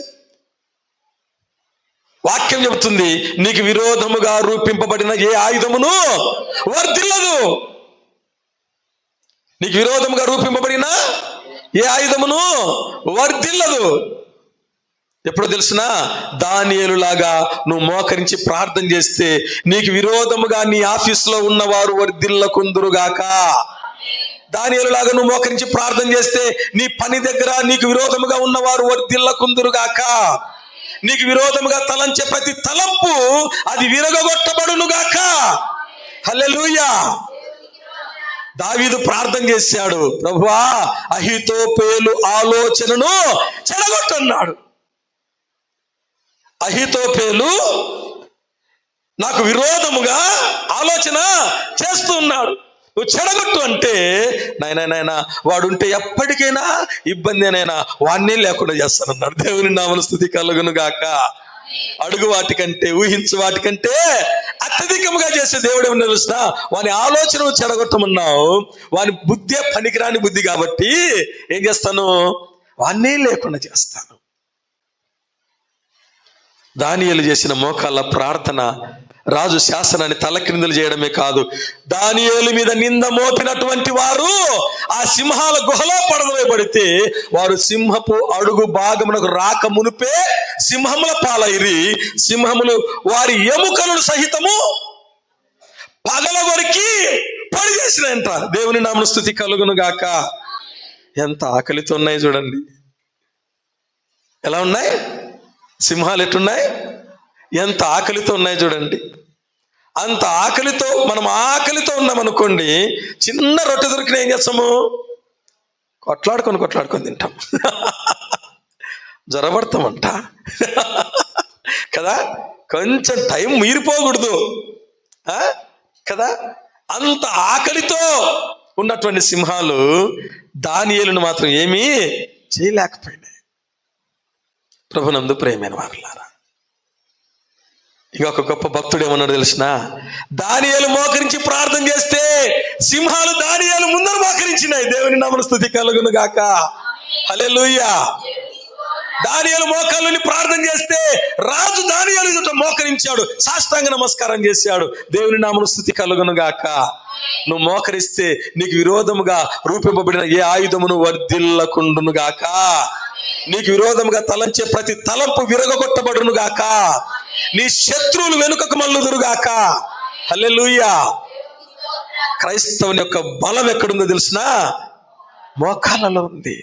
వాక్యం చెబుతుంది, నీకు విరోధముగా రూపింపబడిన ఏ ఆయుధమును వర్ధిల్లదు. నీకు విరోధముగా రూపింపబడిన ఏ ఆయుధమును వర్ధిల్లదు. ఎప్పుడు తెలిసిన? దానియేలు లాగా నువ్వు మోకరించి ప్రార్థన చేస్తే నీకు విరోధముగా నీ ఆఫీసులో ఉన్నవారు వర్ధిల్లకుందురుగాక. దానియేలు లాగా నువ్వు మోకరించి ప్రార్థన చేస్తే నీ పని దగ్గర నీకు విరోధముగా ఉన్నవారు వర్ధిల్లకుందురుగాక. నీకు విరోధముగా తలంచే ప్రతి తలంపు అది విరగొట్టబడునుగాక. హల్లెలూయా. దావీదు ప్రార్థన చేశాడు, ప్రభువా అహీతోపేలు ఆలోచనను చెడగొట్టన్నాడు. అహీతోపేలు నాకు విరోధముగా ఆలోచన చేస్తున్నాడు, నువ్వు చెడగొట్టు అంటే, నాయనా వాడుంటే ఎప్పటికైనా ఇబ్బందినైనా వాణ్ణి లేకుండా చేస్తానన్నాడు. దేవుని నామమున స్తుతి కలుగును గాక. అడుగు వాటికంటే ఊహించు వాటికంటే అత్యధికముగా చేసే దేవుడు ఏమన్నా తెలుసిన? వాని ఆలోచన చెడగొట్టమన్నావు. వాని బుద్ధే పనికిరాని బుద్ధి కాబట్టి ఏం చేస్తాను? వాణ్ణి లేకుండా చేస్తాను. దానియేలు చేసిన మోకాళ్ళ ప్రార్థన రాజు శాసనాన్ని తలక్రిందులు చేయడమే కాదు, దానియేలు మీద నింద మోపినటువంటి వారు ఆ సింహాల గుహలో పడవేయబడితే వారు సింహపు అడుగు భాగమునకు రాక మునిపే సింహముల పాలైరి. సింహములు వారి ఎముకలను సహితము పగలగొరికి పొడి చేసినంట. దేవుని నామమున స్తుతి కలుగును గాక. ఎంత ఆకలితో ఉన్నాయి చూడండి. ఎలా ఉన్నాయి సింహాలు? ఎట్టున్నాయి? ఎంత ఆకలితో ఉన్నాయి చూడండి. అంత ఆకలితో మనం ఉన్నామనుకోండి, చిన్న రొట్టె దొరికిన ఏం చేస్తాము? కొట్లాడుకొని తింటాం. జ్వరపడతామంట కదా. కొంచెం టైం మీరిపోకూడదు కదా. అంత ఆకలితో ఉన్నటువంటి సింహాలు దానియేలును మాత్రం ఏమీ చేయలేకపోయినాయి. ప్రభునందు ప్రియమైన వారలారా, ఇంకొక గొప్ప భక్తుడు ఏమన్నాడు తెలిసిన? దానియేలు మోకరించి ప్రార్థన చేస్తే సింహాలు దానియేలు ముందర మోకరించినాయి. దేవుని నామమున స్తుతి కలుగును గాక. హల్లెలూయా. దానియేలు మోకాళ్ళని ప్రార్థన చేస్తే రాజు దానియేలు ఎదుట మోకరించాడు, సాష్టాంగ నమస్కారం చేశాడు. దేవుని నామమున స్తుతి కలుగును గాక. నువ్వు మోకరిస్తే నీకు విరోధముగా రూపింపబడిన ఏ ఆయుధమును వర్ధిల్లకుండును గాక. నీకు విరోధముగా తలంచే ప్రతి తలంపు విరగొట్టబడును గాక. నీ శత్రువులు వెనుకకు మల్లుదురు గాక. హల్లెలూయా. క్రైస్తవుని యొక్క బలం ఎక్కడుందో తెలిసినా మోకాళ్ళలో ఉంది.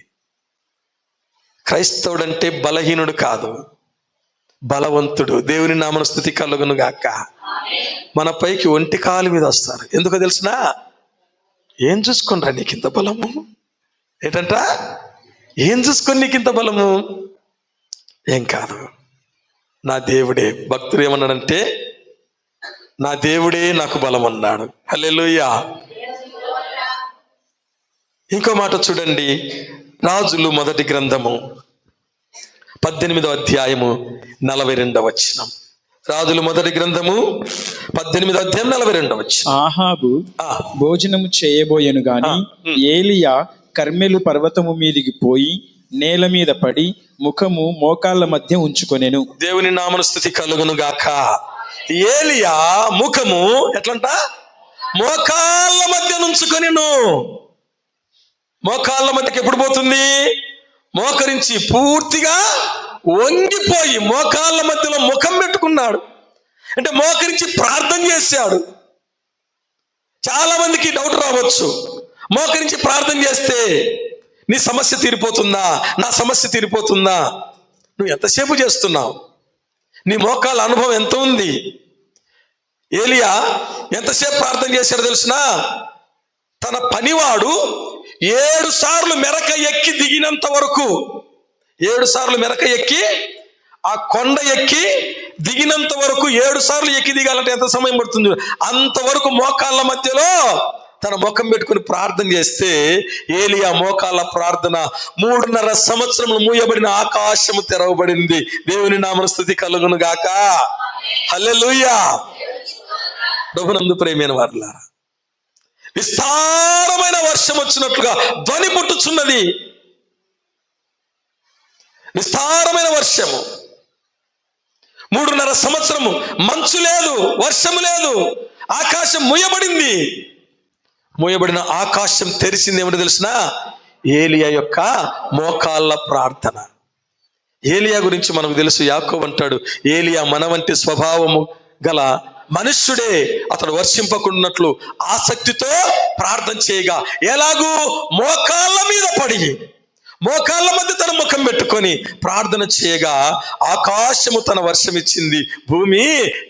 క్రైస్తవుడు అంటే బలహీనుడు కాదు, బలవంతుడు. దేవుని నామమున స్తుతి కలుగును గాక. మన పైకి ఒంటి కాలు మీద వస్తారు. ఎందుకో తెలిసినా, ఏం చూసుకునిరా నీకింత బలము? ఏంటంట, ఏం చూసుకొని నీకింత బలము? ఏం కాదు, నా దేవుడే. భక్తుడు ఏమన్నాడంటే, నా దేవుడే నాకు బలం అన్నాడు. హల్లెలూయా. ఇంకో మాట చూడండి, రాజులు మొదటి గ్రంథము 18వ అధ్యాయము 42వ వచనం. రాజులు మొదటి గ్రంథము 18వ అధ్యాయం 42వ వచనం. ఆహాబు భోజనము చేయబోయెను గాని ఏలియా కర్మెలు పర్వతము మీదికి పోయి నేల మీద పడి ముఖము మోకాళ్ళ మధ్య ఉంచుకొనెను. దేవుని నామమున స్తుతి కలుగును గాక. ఏలియా ముఖము ఎట్లంట, మోకాళ్ళ మధ్య నుంచుకొనెను. మోకాళ్ళ మధ్యకి ఎప్పుడు పోతుంది? మోకరించి పూర్తిగా వంగిపోయి మోకాళ్ళ మధ్యలో ముఖం పెట్టుకున్నాడు. అంటే మోకరించి ప్రార్థన చేశాడు. చాలా మందికి డౌట్ రావచ్చు, మోకరించి ప్రార్థన చేస్తే నీ సమస్య తీరిపోతుందా, నా సమస్య తీరిపోతుందా? నువ్వు ఎంతసేపు చేస్తున్నావు? నీ మోకాళ్ళ అనుభవం ఎంత ఉంది? ఏలియా ఎంతసేపు ప్రార్థన చేశాడో తెలిసినా, తన పనివాడు 7 సార్లు మెరక ఎక్కి దిగినంత వరకు, 7 సార్లు మెరక ఎక్కి ఆ కొండ ఎక్కి దిగినంత వరకు, 7 సార్లు ఎక్కి దిగాలంటే ఎంత సమయం పడుతుంది? అంతవరకు మోకాళ్ళ మధ్యలో తన ముఖం పెట్టుకుని ప్రార్థన చేస్తే ఏలియా మోకాళ్ళ ప్రార్థన 3.5 సంవత్సరములు మూయబడిన ఆకాశము తెరవబడింది. దేవుని నామమున స్తుతి కలుగును గాక. హల్లెలూయా. ప్రభునందు ప్రియమైన వారులారా, విస్తారమైన వర్షం వచ్చినట్లుగా ధ్వని పుట్టుచున్నది. విస్తారమైన వర్షము, 3.5 సంవత్సరము మంచు లేదు, వర్షము లేదు, ఆకాశం మూయబడింది. మూయబడిన ఆకాశం తెరిచింది. ఏమిటో తెలిసిన, ఏలియా యొక్క మోకాళ్ళ ప్రార్థన. ఏలియా గురించి మనకు తెలుసు. యాకోబు అంటాడు, ఏలియా మన వంటి స్వభావము గల మనుష్యుడే, అతడు వర్షింపకున్నట్లు ఆసక్తితో ప్రార్థన చేయగా, ఎలాగూ మోకాళ్ళ మీద పడి మోకాళ్ళ మధ్య తన ముఖం పెట్టుకొని ప్రార్థన చేయగా ఆకాశము తన వర్షం ఇచ్చింది, భూమి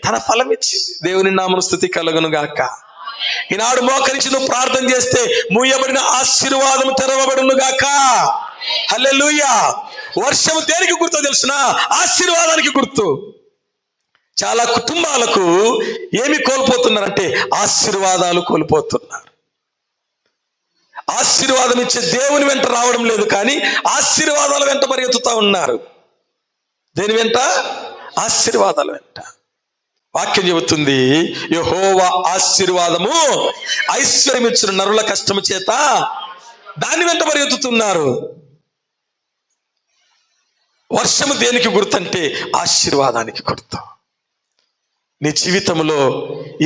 తన ఫలం ఇచ్చింది. దేవుని నామమున స్తుతి కలుగును గాక. ఈనాడు మోకరించి నువ్వు ప్రార్థన చేస్తే మూయబడిన ఆశీర్వాదం తెరవబడును గాక. హల్లెలూయా. వర్షము దేనికి గుర్తో తెలుసిన? ఆశీర్వాదానికి గుర్తు. చాలా కుటుంబాలకు ఏమి కోల్పోతున్నారంటే ఆశీర్వాదాలు కోల్పోతున్నారు. ఆశీర్వాదం ఇచ్చే దేవుని వెంట రావడం లేదు, కానీ ఆశీర్వాదాల వెంట పరిగెత్తుతా ఉన్నారు. దేని వెంట? ఆశీర్వాదాల వెంట. వాక్యం చెబుతుంది, యెహోవా ఆశీర్వాదము ఐశ్వర్యమిచ్చిన నరుల కష్టము చేత దాని వెంట పరిగెత్తుతున్నారు. వర్షము దేనికి గుర్తంటే ఆశీర్వాదానికి గుర్తు. నీ జీవితంలో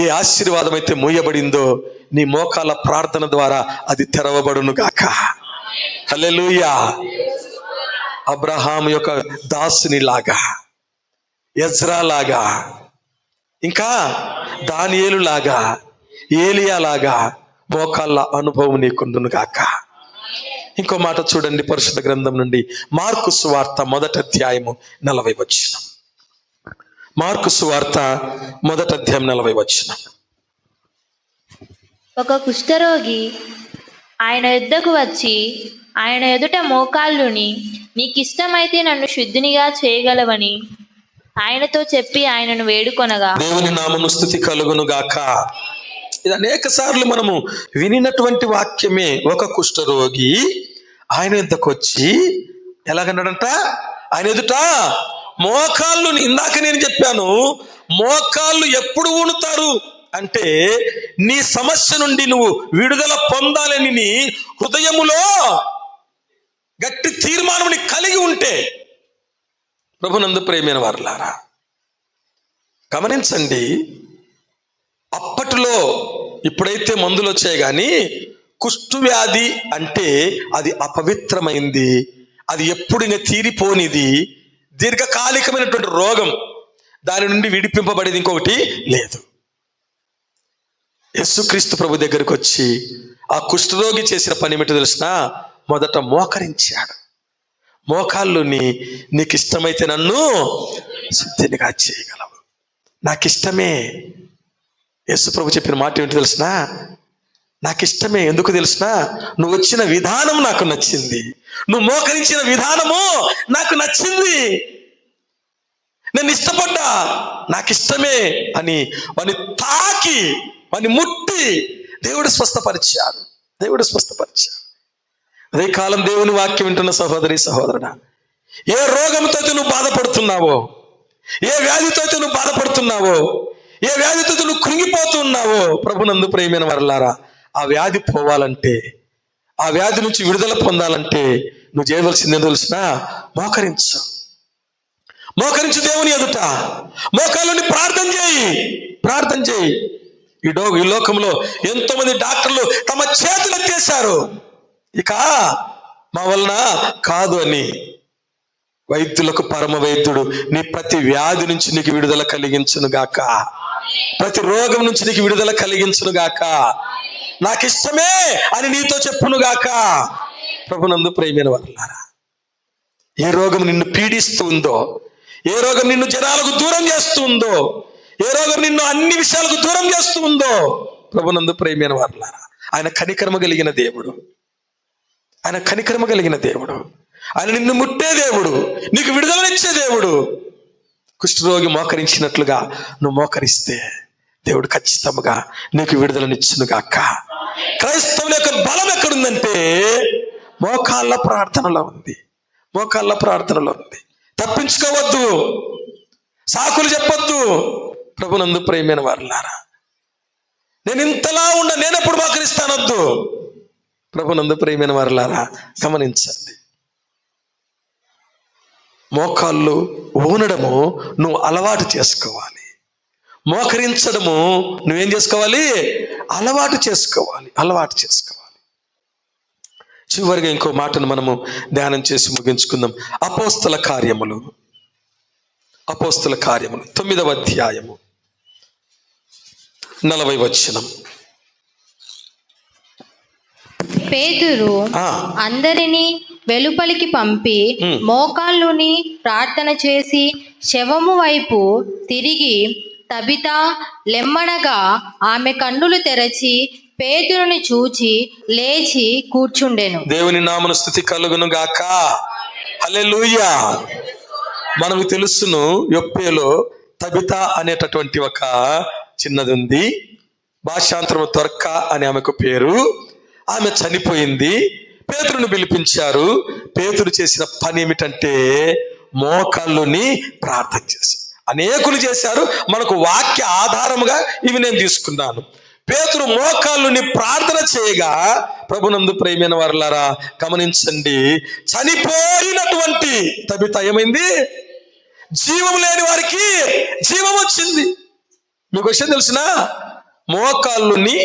ఏ ఆశీర్వాదం అయితే మూయబడిందో నీ మోకాళ్ళ ప్రార్థన ద్వారా అది తెరవబడును గాక. హల్లెలూయా. అబ్రహాము యొక్క దాసుని లాగా, ఎజ్రా లాగా, ఇంకా దానియేలు లాగా, ఏలియా లాగా మోకాళ్ళ అనుభవం నీకుండును గాక. ఇంకో మాట చూడండి, పరిశుద్ధ గ్రంథం నుండి మార్కు సువార్త 1వ అధ్యాయము 40వ వచనం. మార్కు సువార్త 1వ అధ్యాయం 40వ వచనం. ఒక కుష్ఠరోగి ఆయన యొద్దకు వచ్చి ఆయన ఎదుట మోకాళ్ళుని, నీకిష్టమైతే నన్ను శుద్ధినిగా చేయగలవని ఆయనతో చెప్పి ఆయనను వేడుకొనగా. దేవుని నామమున స్తుతి కలుగును గాక. ఇది అనేక సార్లు మనము వినినటువంటి వాక్యమే. ఒక కుష్ఠరోగి ఆయన ఎద్దకు వచ్చి ఎలాగన్నాడంట? ఆయన ఎదుట మోకాళ్ళు. ఇందాక నేను చెప్పాను, మోకాళ్ళు ఎప్పుడు ఊనుతారు అంటే నీ సమస్య నుండి నువ్వు విడుదల పొందాలని నీ హృదయములో గట్టి తీర్మానం కలిగి ఉంటే, ప్రభునందు ప్రియమైన వారలారా, గమనించండి, అప్పటిలో ఇప్పుడైతే మందులు వచ్చాయి కానీ కుష్టు వ్యాధి అంటే అది అపవిత్రమైంది, అది ఎప్పుడు ఇంకా తీరిపోనిది, దీర్ఘకాలికమైనటువంటి రోగం. దాని నుండి విడిపింపబడేది ఇంకొకటి లేదు. యేసుక్రీస్తు ప్రభు దగ్గరికి వచ్చి ఆ కుష్ఠరోగి చేసిన పని ఏమిటో తెలిసిన? మొదట మోకరించాడు. మోకాళ్ళుని, నీకు ఇష్టమైతే నన్ను శుద్ధినిగా చేయగలవు, నాకు ఇష్టమే. యేసు ప్రభు చెప్పిన మాట ఏమిటో తెలిసిన? నాకు ఇష్టమే. ఎందుకు తెలిసిన? నువ్వు వచ్చిన విధానం నాకు నచ్చింది, నువ్వు మోకరించిన విధానము నాకు నచ్చింది, నేను ఇష్టపడ్డా, నాకు ఇష్టమే అని వాని తాకి, వాని ముట్టి దేవుడు స్వస్థపరిచాడు. అదే కాలం దేవుని వాక్యం వింటున్న సహోదరి సహోదరుడా, ఏ రోగంతో నువ్వు బాధపడుతున్నావో, ఏ వ్యాధితో నువ్వు బాధపడుతున్నావో, ఏ వ్యాధితో నువ్వు కృంగిపోతున్నావో, ప్రభునందు ప్రియమైన వారలారా, ఆ వ్యాధి పోవాలంటే, ఆ వ్యాధి నుంచి విడుదల పొందాలంటే నువ్వు చేయవలసింది ఏదో తెలిసిన? మోకరించు దేవుని ఎదుట, మోకాళ్ళని ప్రార్థన చేయి. ఈ లోకంలో ఎంతో మంది డాక్టర్లు తమ చేతులు ఎత్తేశారు, ఇక మా వలన కాదు అని. వైద్యులకు పరమ వైద్యుడు నీ ప్రతి వ్యాధి నుంచి నీకు విడుదల కలిగించును గాక, ప్రతి రోగం నుంచి నీకు విడుదల కలిగించును గాక, నాకు ఇష్టమే అని నీతో చెప్పును గాక. ప్రభునందు ప్రియమైన వారలారా, ఏ రోగం నిన్ను పీడిస్తూ ఉందో, ఏ రోగం నిన్ను జనాలకు దూరం చేస్తూ ఉందో, ఏ రోగం నిన్ను అన్ని విషయాలకు దూరం చేస్తూ ఉందో, ప్రభునందు ప్రియమైన వారలారా, ఆయన కనికరమ కలిగిన దేవుడు, ఆయన నిన్ను ముట్టే దేవుడు, నీకు విడుదలనిచ్చే దేవుడు. కుష్ఠరోగి మోకరించినట్లుగా నువ్వు మోకరిస్తే దేవుడు ఖచ్చితంగా నీకు విడుదలనిచ్చును గాక. క్రైస్తవుల యొక్క బలం ఎక్కడుందంటే మోకాళ్ళ ప్రార్థనలో ఉంది. తప్పించుకోవద్దు, సాకులు చెప్పొద్దు. ప్రభునందు ప్రియమైన వారలారా, నేను ఇంతలా నేనెప్పుడు మోకరిస్తానొద్దు. ప్రభునందు ప్రియమైన వారలారా, గమనించండి, మోకాళ్ళు ఊనడము నువ్వు అలవాటు చేసుకోవాలి, మోకరించడము నువ్వేం చేసుకోవాలి? అలవాటు చేసుకోవాలి. చివరిగా ఇంకో మాటను మనము ధ్యానం చేసి ముగించుకుందాం. అపోస్తల కార్యములు 9వ అధ్యాయము 40వ వచనం. పేతురు అందరినీ వెలుపలికి పంపి మోకాళ్ళుని ప్రార్థన చేసి శవము వైపు తిరిగి తబితా లెమ్మనగా ఆమె కన్నులు తెరచి పేతురుని చూచి లేచి కూర్చుండెను. దేవుని నామమున స్తుతి కలుగును గాక. హల్లెలూయా. మనకు తెలుసును, యొప్పేలో తబితా అనేటటువంటి ఒక చిన్నది ఉంది. భాషాంతరము దొర్క అని ఆమెకు పేరు. ఆమె చనిపోయింది. పేతురుని పిలిపించారు. పేతురు చేసిన పని ఏమిటంటే మోకాళ్ళుని ప్రార్థన చేశారు. అనేకులు చేశారు, మనకు వాక్య ఆధారముగా ఇవి నేను తీసుకున్నాను. పేతురు మోకాళ్ళుని ప్రార్థన చేయగా, ప్రభునందు ప్రియమైన వారలారా గమనించండి, చనిపోయినటువంటి తబిత ఏమైంది? జీవం లేని వారికి జీవం వచ్చింది. మీకు విషయం తెలిసిన? మోకాళ్ళుని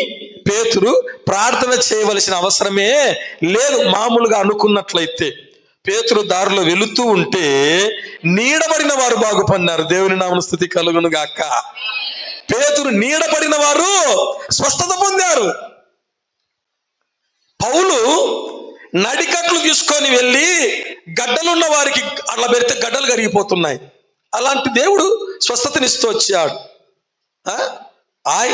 పేతురు ప్రార్థన చేయవలసిన అవసరమే లేదు. మామూలుగా అనుకున్నట్లయితే పేతురు దారిలో వెళుతూ ఉంటే నీడబడిన వారు బాగుపడినారు. దేవుని నామమున స్తుతి కలుగును గాక. పేతురు నీడబడిన వారు స్వస్థత పొందారు. పౌలు నడికట్లు తీసుకొని వెళ్ళి గడ్డలున్న వారికి అట్లా పెడితే గడ్డలు కరిగిపోతున్నాయి. అలాంటి దేవుడు స్వస్థతనిస్తూ వచ్చాడు.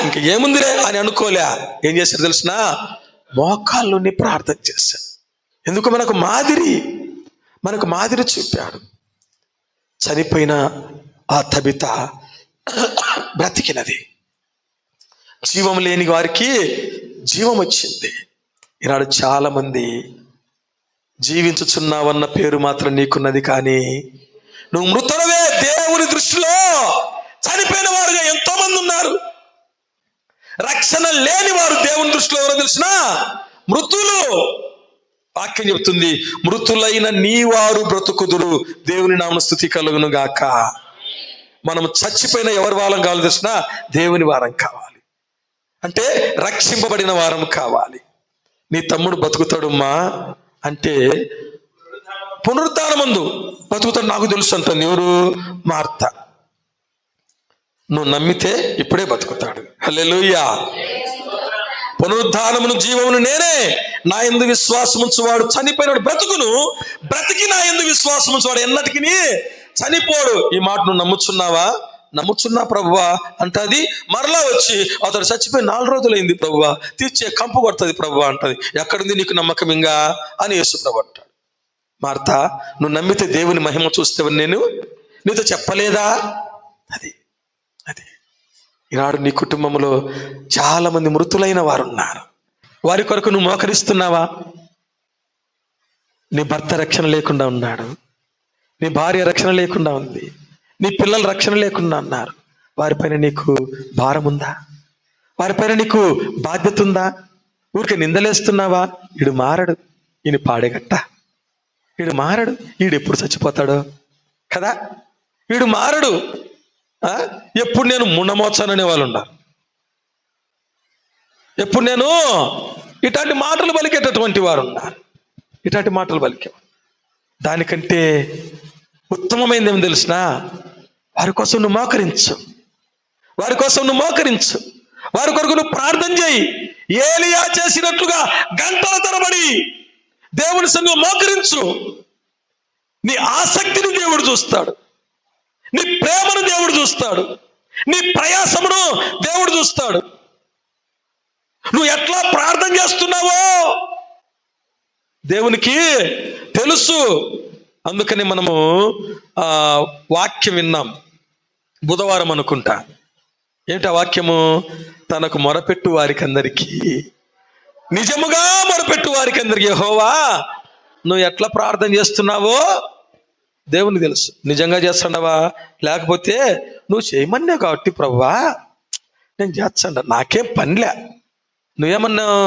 ఇంక ఏముందిరే అని అనుకోలే. ఏం చేశారు తెలిసిన? మోకాళ్ళుని ప్రార్థన చేశాడు. ఎందుకు? మనకు మాదిరి చూపాడు. చనిపోయిన ఆ తబిత బ్రతికినది. జీవం లేని వారికి జీవం వచ్చింది. ఈనాడు చాలా మంది జీవించుచున్నావన్న పేరు మాత్రం నీకున్నది, కానీ నువ్వు మృతుడవే. దేవుని దృష్టిలో చనిపోయిన వారుగా ఎంతో మంది ఉన్నారు. రక్షణ లేని వారు దేవుని దృష్టిలో ఎవరో తెలిసిన? మృతులు. వాక్యం చెప్తుంది, మృతులైన నీ వారు బ్రతుకుదురు, దేవుని నామ స్తుతి కలుగును గాక. మనం చచ్చిపోయిన ఎవరి వారం కావాలి తెలిసిన? దేవుని వారం కావాలి. అంటే రక్షింపబడిన వారం కావాలి. నీ తమ్ముడు బతుకుతాడుమ్మా అంటే పునరుద్ధానమందు బతుకుతాడు నాకు తెలుసు అంటుంది. ఎవరు? మార్త. నువ్వు నమ్మితే ఇప్పుడే బతుకుతాడు. హల్లెలూయా. పునరుద్ధానమును జీవమును నేనే, నా యందు విశ్వాసం ఉంచువాడు చనిపోయినాడు బ్రతుకును, బ్రతికి నా యందు విశ్వాసం ఉంచువాడు ఎన్నటికి చనిపోడు. ఈ మాట నువ్వు నమ్ముచున్నావా? నమ్ముచున్నా ప్రభువా అంటది. మరలా వచ్చి అతడు చచ్చిపోయి 4 రోజులైంది ప్రభువా, తీర్చే కంపు కొడుతుంది ప్రభువా అంటది. ఎక్కడుంది నీకు నమ్మకం ఇంకా అని యేసు ప్రభు అంటాడు. మార్త, నువ్వు నమ్మితే దేవుని మహిమ చూస్తేవని నేను నీతో చెప్పలేదా? అది అది ఈనాడు నీ కుటుంబంలో చాలా మంది మృతులైన వారు ఉన్నారు. వారి కొరకు నువ్వు మోకరిస్తున్నావా? నీ భర్త రక్షణ లేకుండా ఉన్నాడు, నీ భార్య రక్షణ లేకుండా ఉంది, నీ పిల్లలు రక్షణ లేకుండా ఉన్నారు. వారిపైన నీకు భారం ఉందా? వారిపైన నీకు బాధ్యత ఉందా? ఊరికే నిందలేస్తున్నావా? ఈడు మారడు, ఈయన పాడేగట్ట, ఈడు మారడు, ఈడు ఎప్పుడు చచ్చిపోతాడో కదా, ఈడు మారడు, ఎప్పుడు నేను ముండమోచాననే వాళ్ళు ఉన్నారు. ఎప్పుడు నేను ఇట్లాంటి మాటలు పలికేటటువంటి వారు ఉన్నారు. ఇట్లాంటి మాటలు పలికేవారు. దానికంటే ఉత్తమమైనది ఏమి తెలిసినా? వారి కోసం నువ్వు మోకరించు, వారి కోసం నువ్వు మోకరించు, వారి కొరకు నువ్వు ప్రార్థన చేయి. ఏలియా చేసినట్లుగా గంటల తరబడి దేవుని సన్నిధిలో మోకరించు. నీ ఆసక్తిని దేవుడు చూస్తాడు, నీ ప్రేమను దేవుడు చూస్తాడు, నీ ప్రయాసమును దేవుడు చూస్తాడు. నువ్వు ఎట్లా ప్రార్థన చేస్తున్నావో దేవునికి తెలుసు. అందుకని మనము వాక్యం విన్నాం బుధవారం అనుకుంటా. ఏంటి ఆ వాక్యము? తనకు మొరపెట్టు వారికి అందరికీ, నిజముగా మొరపెట్టు వారికి అందరికీ యెహోవా నువ్వు ఎట్లా ప్రార్థన చేస్తున్నావో దేవునికి తెలుసు. నిజంగా చేస్తాడవా? లేకపోతే నువ్వు చేయమన్నావు కాబట్టి ప్రభువా నేను చేస్తాడ, నాకేం పనిలే. నువ్వేమన్నావు?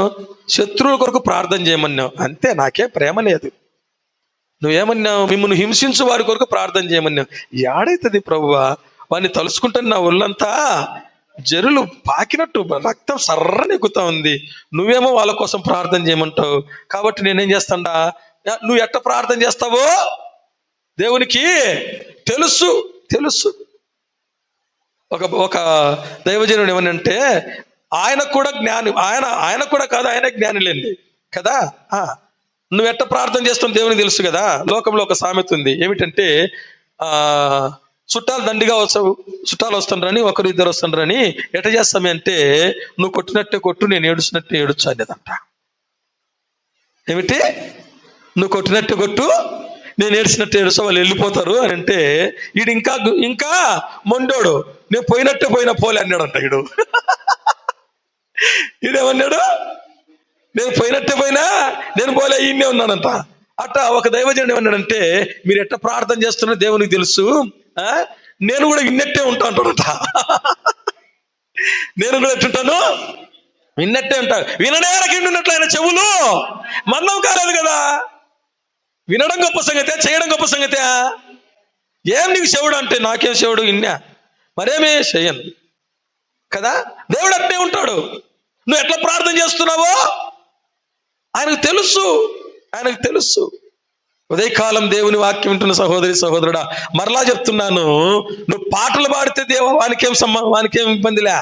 శత్రువుల కొరకు ప్రార్థన చేయమన్నావు, అంతే, నాకేం ప్రేమ లేదు. నువ్వేమన్నావు? మిమ్మల్ని హింసించు వారి కొరకు ప్రార్థన చేయమన్నావు. ఏడైతుంది ప్రభువా? వాడిని తలుసుకుంటాను నా ఒళ్ళంతా జరులు పాకినట్టు రక్తం సర్రని ఎక్కుతా ఉంది. నువ్వేమో వాళ్ళ కోసం ప్రార్థన చేయమంటావు. కాబట్టి నేనేం చేస్తాడా? నువ్వు ఎట్ట ప్రార్థన చేస్తావో దేవునికి తెలుసు తెలుసు. ఒక దైవజనుడు ఏమనంటే, ఆయన కూడా జ్ఞాని, ఆయన కూడా కాదు, ఆయన జ్ఞాని లేండి కదా. నువ్వు ఎట్ట ప్రార్థన చేస్తావు దేవునికి తెలుసు కదా. లోకంలో ఒక సామెత ఉంది, ఏమిటంటే చుట్టాలు దండిగా చుట్టాలు వస్తుండ్రని, ఒకరు ఇద్దరు వస్తుండ్రని ఎట్ట చేస్తామే అంటే, నువ్వు కొట్టినట్టే కొట్టు, నేను ఏడుచినట్టే ఏడుచు అనేదంట. ఏమిటి? నువ్వు కొట్టినట్టే కొట్టు, నేను ఏడ్చినట్టు ఏడుస్తా, వాళ్ళు వెళ్ళిపోతారు అని అంటే, ఈడు ఇంకా మొండోడు, నేను పోయినట్టే పోయినా పోలే అన్నాడంట. ఈడేమన్నాడు? నేను పోయినట్టే పోయినా నేను పోలే, ఈయనే ఉన్నానంట. అట్లా ఒక దైవజనుడు ఏమన్నాడంటే, మీరు ఎట్లా ప్రార్థన చేస్తున్నా దేవునికి తెలుసు, నేను కూడా విన్నట్టే ఉంటా అంటాడట. నేను కూడా ఎట్టుంటాను? విన్నట్టే ఉంటా. వినడానికి ఉన్నట్లు ఆయన చెవులు మందం కాలేదు కదా. వినడం గొప్ప సంగతే, చేయడం గొప్ప సంగతే. ఏం నీకు చెవుడు అంటే, నాకేం చెవుడు, ఇన్నా మరేమే చెయ్యను కదా. దేవుడు అట్నే ఉంటాడు. నువ్వు ఎట్లా ప్రార్థన చేస్తున్నావో ఆయనకు తెలుసు, ఆయనకు తెలుసు. ఉదయకాలం దేవుని వాక్యం వింటున్న సహోదరి సహోదరుడా, మరలా చెప్తున్నాను, నువ్వు పాటలు పాడితే వానికేం ఇబ్బందిలే,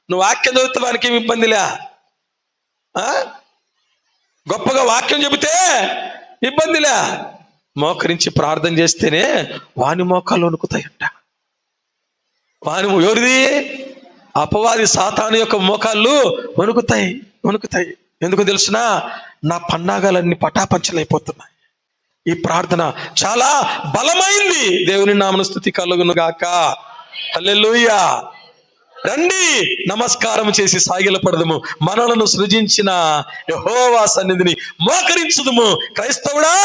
నువ్వు వాక్యం చదివితే వానికేం ఇబ్బందిలే, గొప్పగా వాక్యం చెబితే ఇబ్బందిలే. మోకరించి ప్రార్థన చేస్తేనే వాని మోకాలు వణుకుతాయంట. ఎవరిది? అపవాది సాతాను యొక్క మోకాళ్ళు వణుకుతాయి. ఎందుకు తెలుసునా? నా పన్నాగాలన్నీ పటాపంచలైపోతున్నాయి. ఈ ప్రార్థన చాలా బలమైంది. దేవుని నామమున స్తుతి కలుగును గాక. హల్లెలూయా. రండి, నమస్కారం చేసి సాగిలపడదుము, మనలను సృజించిన యెహోవా సన్నిధిని మోకరించుదుము. క్రైస్తవుడా,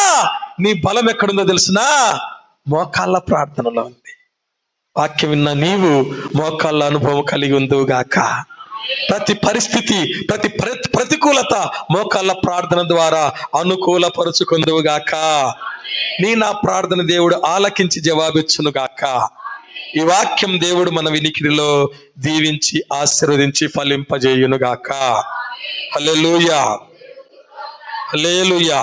నీ బలం ఎక్కడుందో తెలుసునా? మోకాళ్ళ ప్రార్థనలో ఉంది. వాక్యం విన్న నీవు మోకాళ్ళ అనుభవం కలిగి ఉందువు గాక. ప్రతి పరిస్థితి, ప్రతి ప్రతికూలత మోకాళ్ళ ప్రార్థన ద్వారా అనుకూలపరుచుకుందువుగాక. నా ప్రార్థన దేవుడు ఆలకించి జవాబిచ్చునుగాక. ఈ వాక్యం దేవుడు మన వినికిడిలో దీవించి ఆశీర్వదించి ఫలింపజేయునుగాక. హల్లెలూయా, హల్లెలూయా.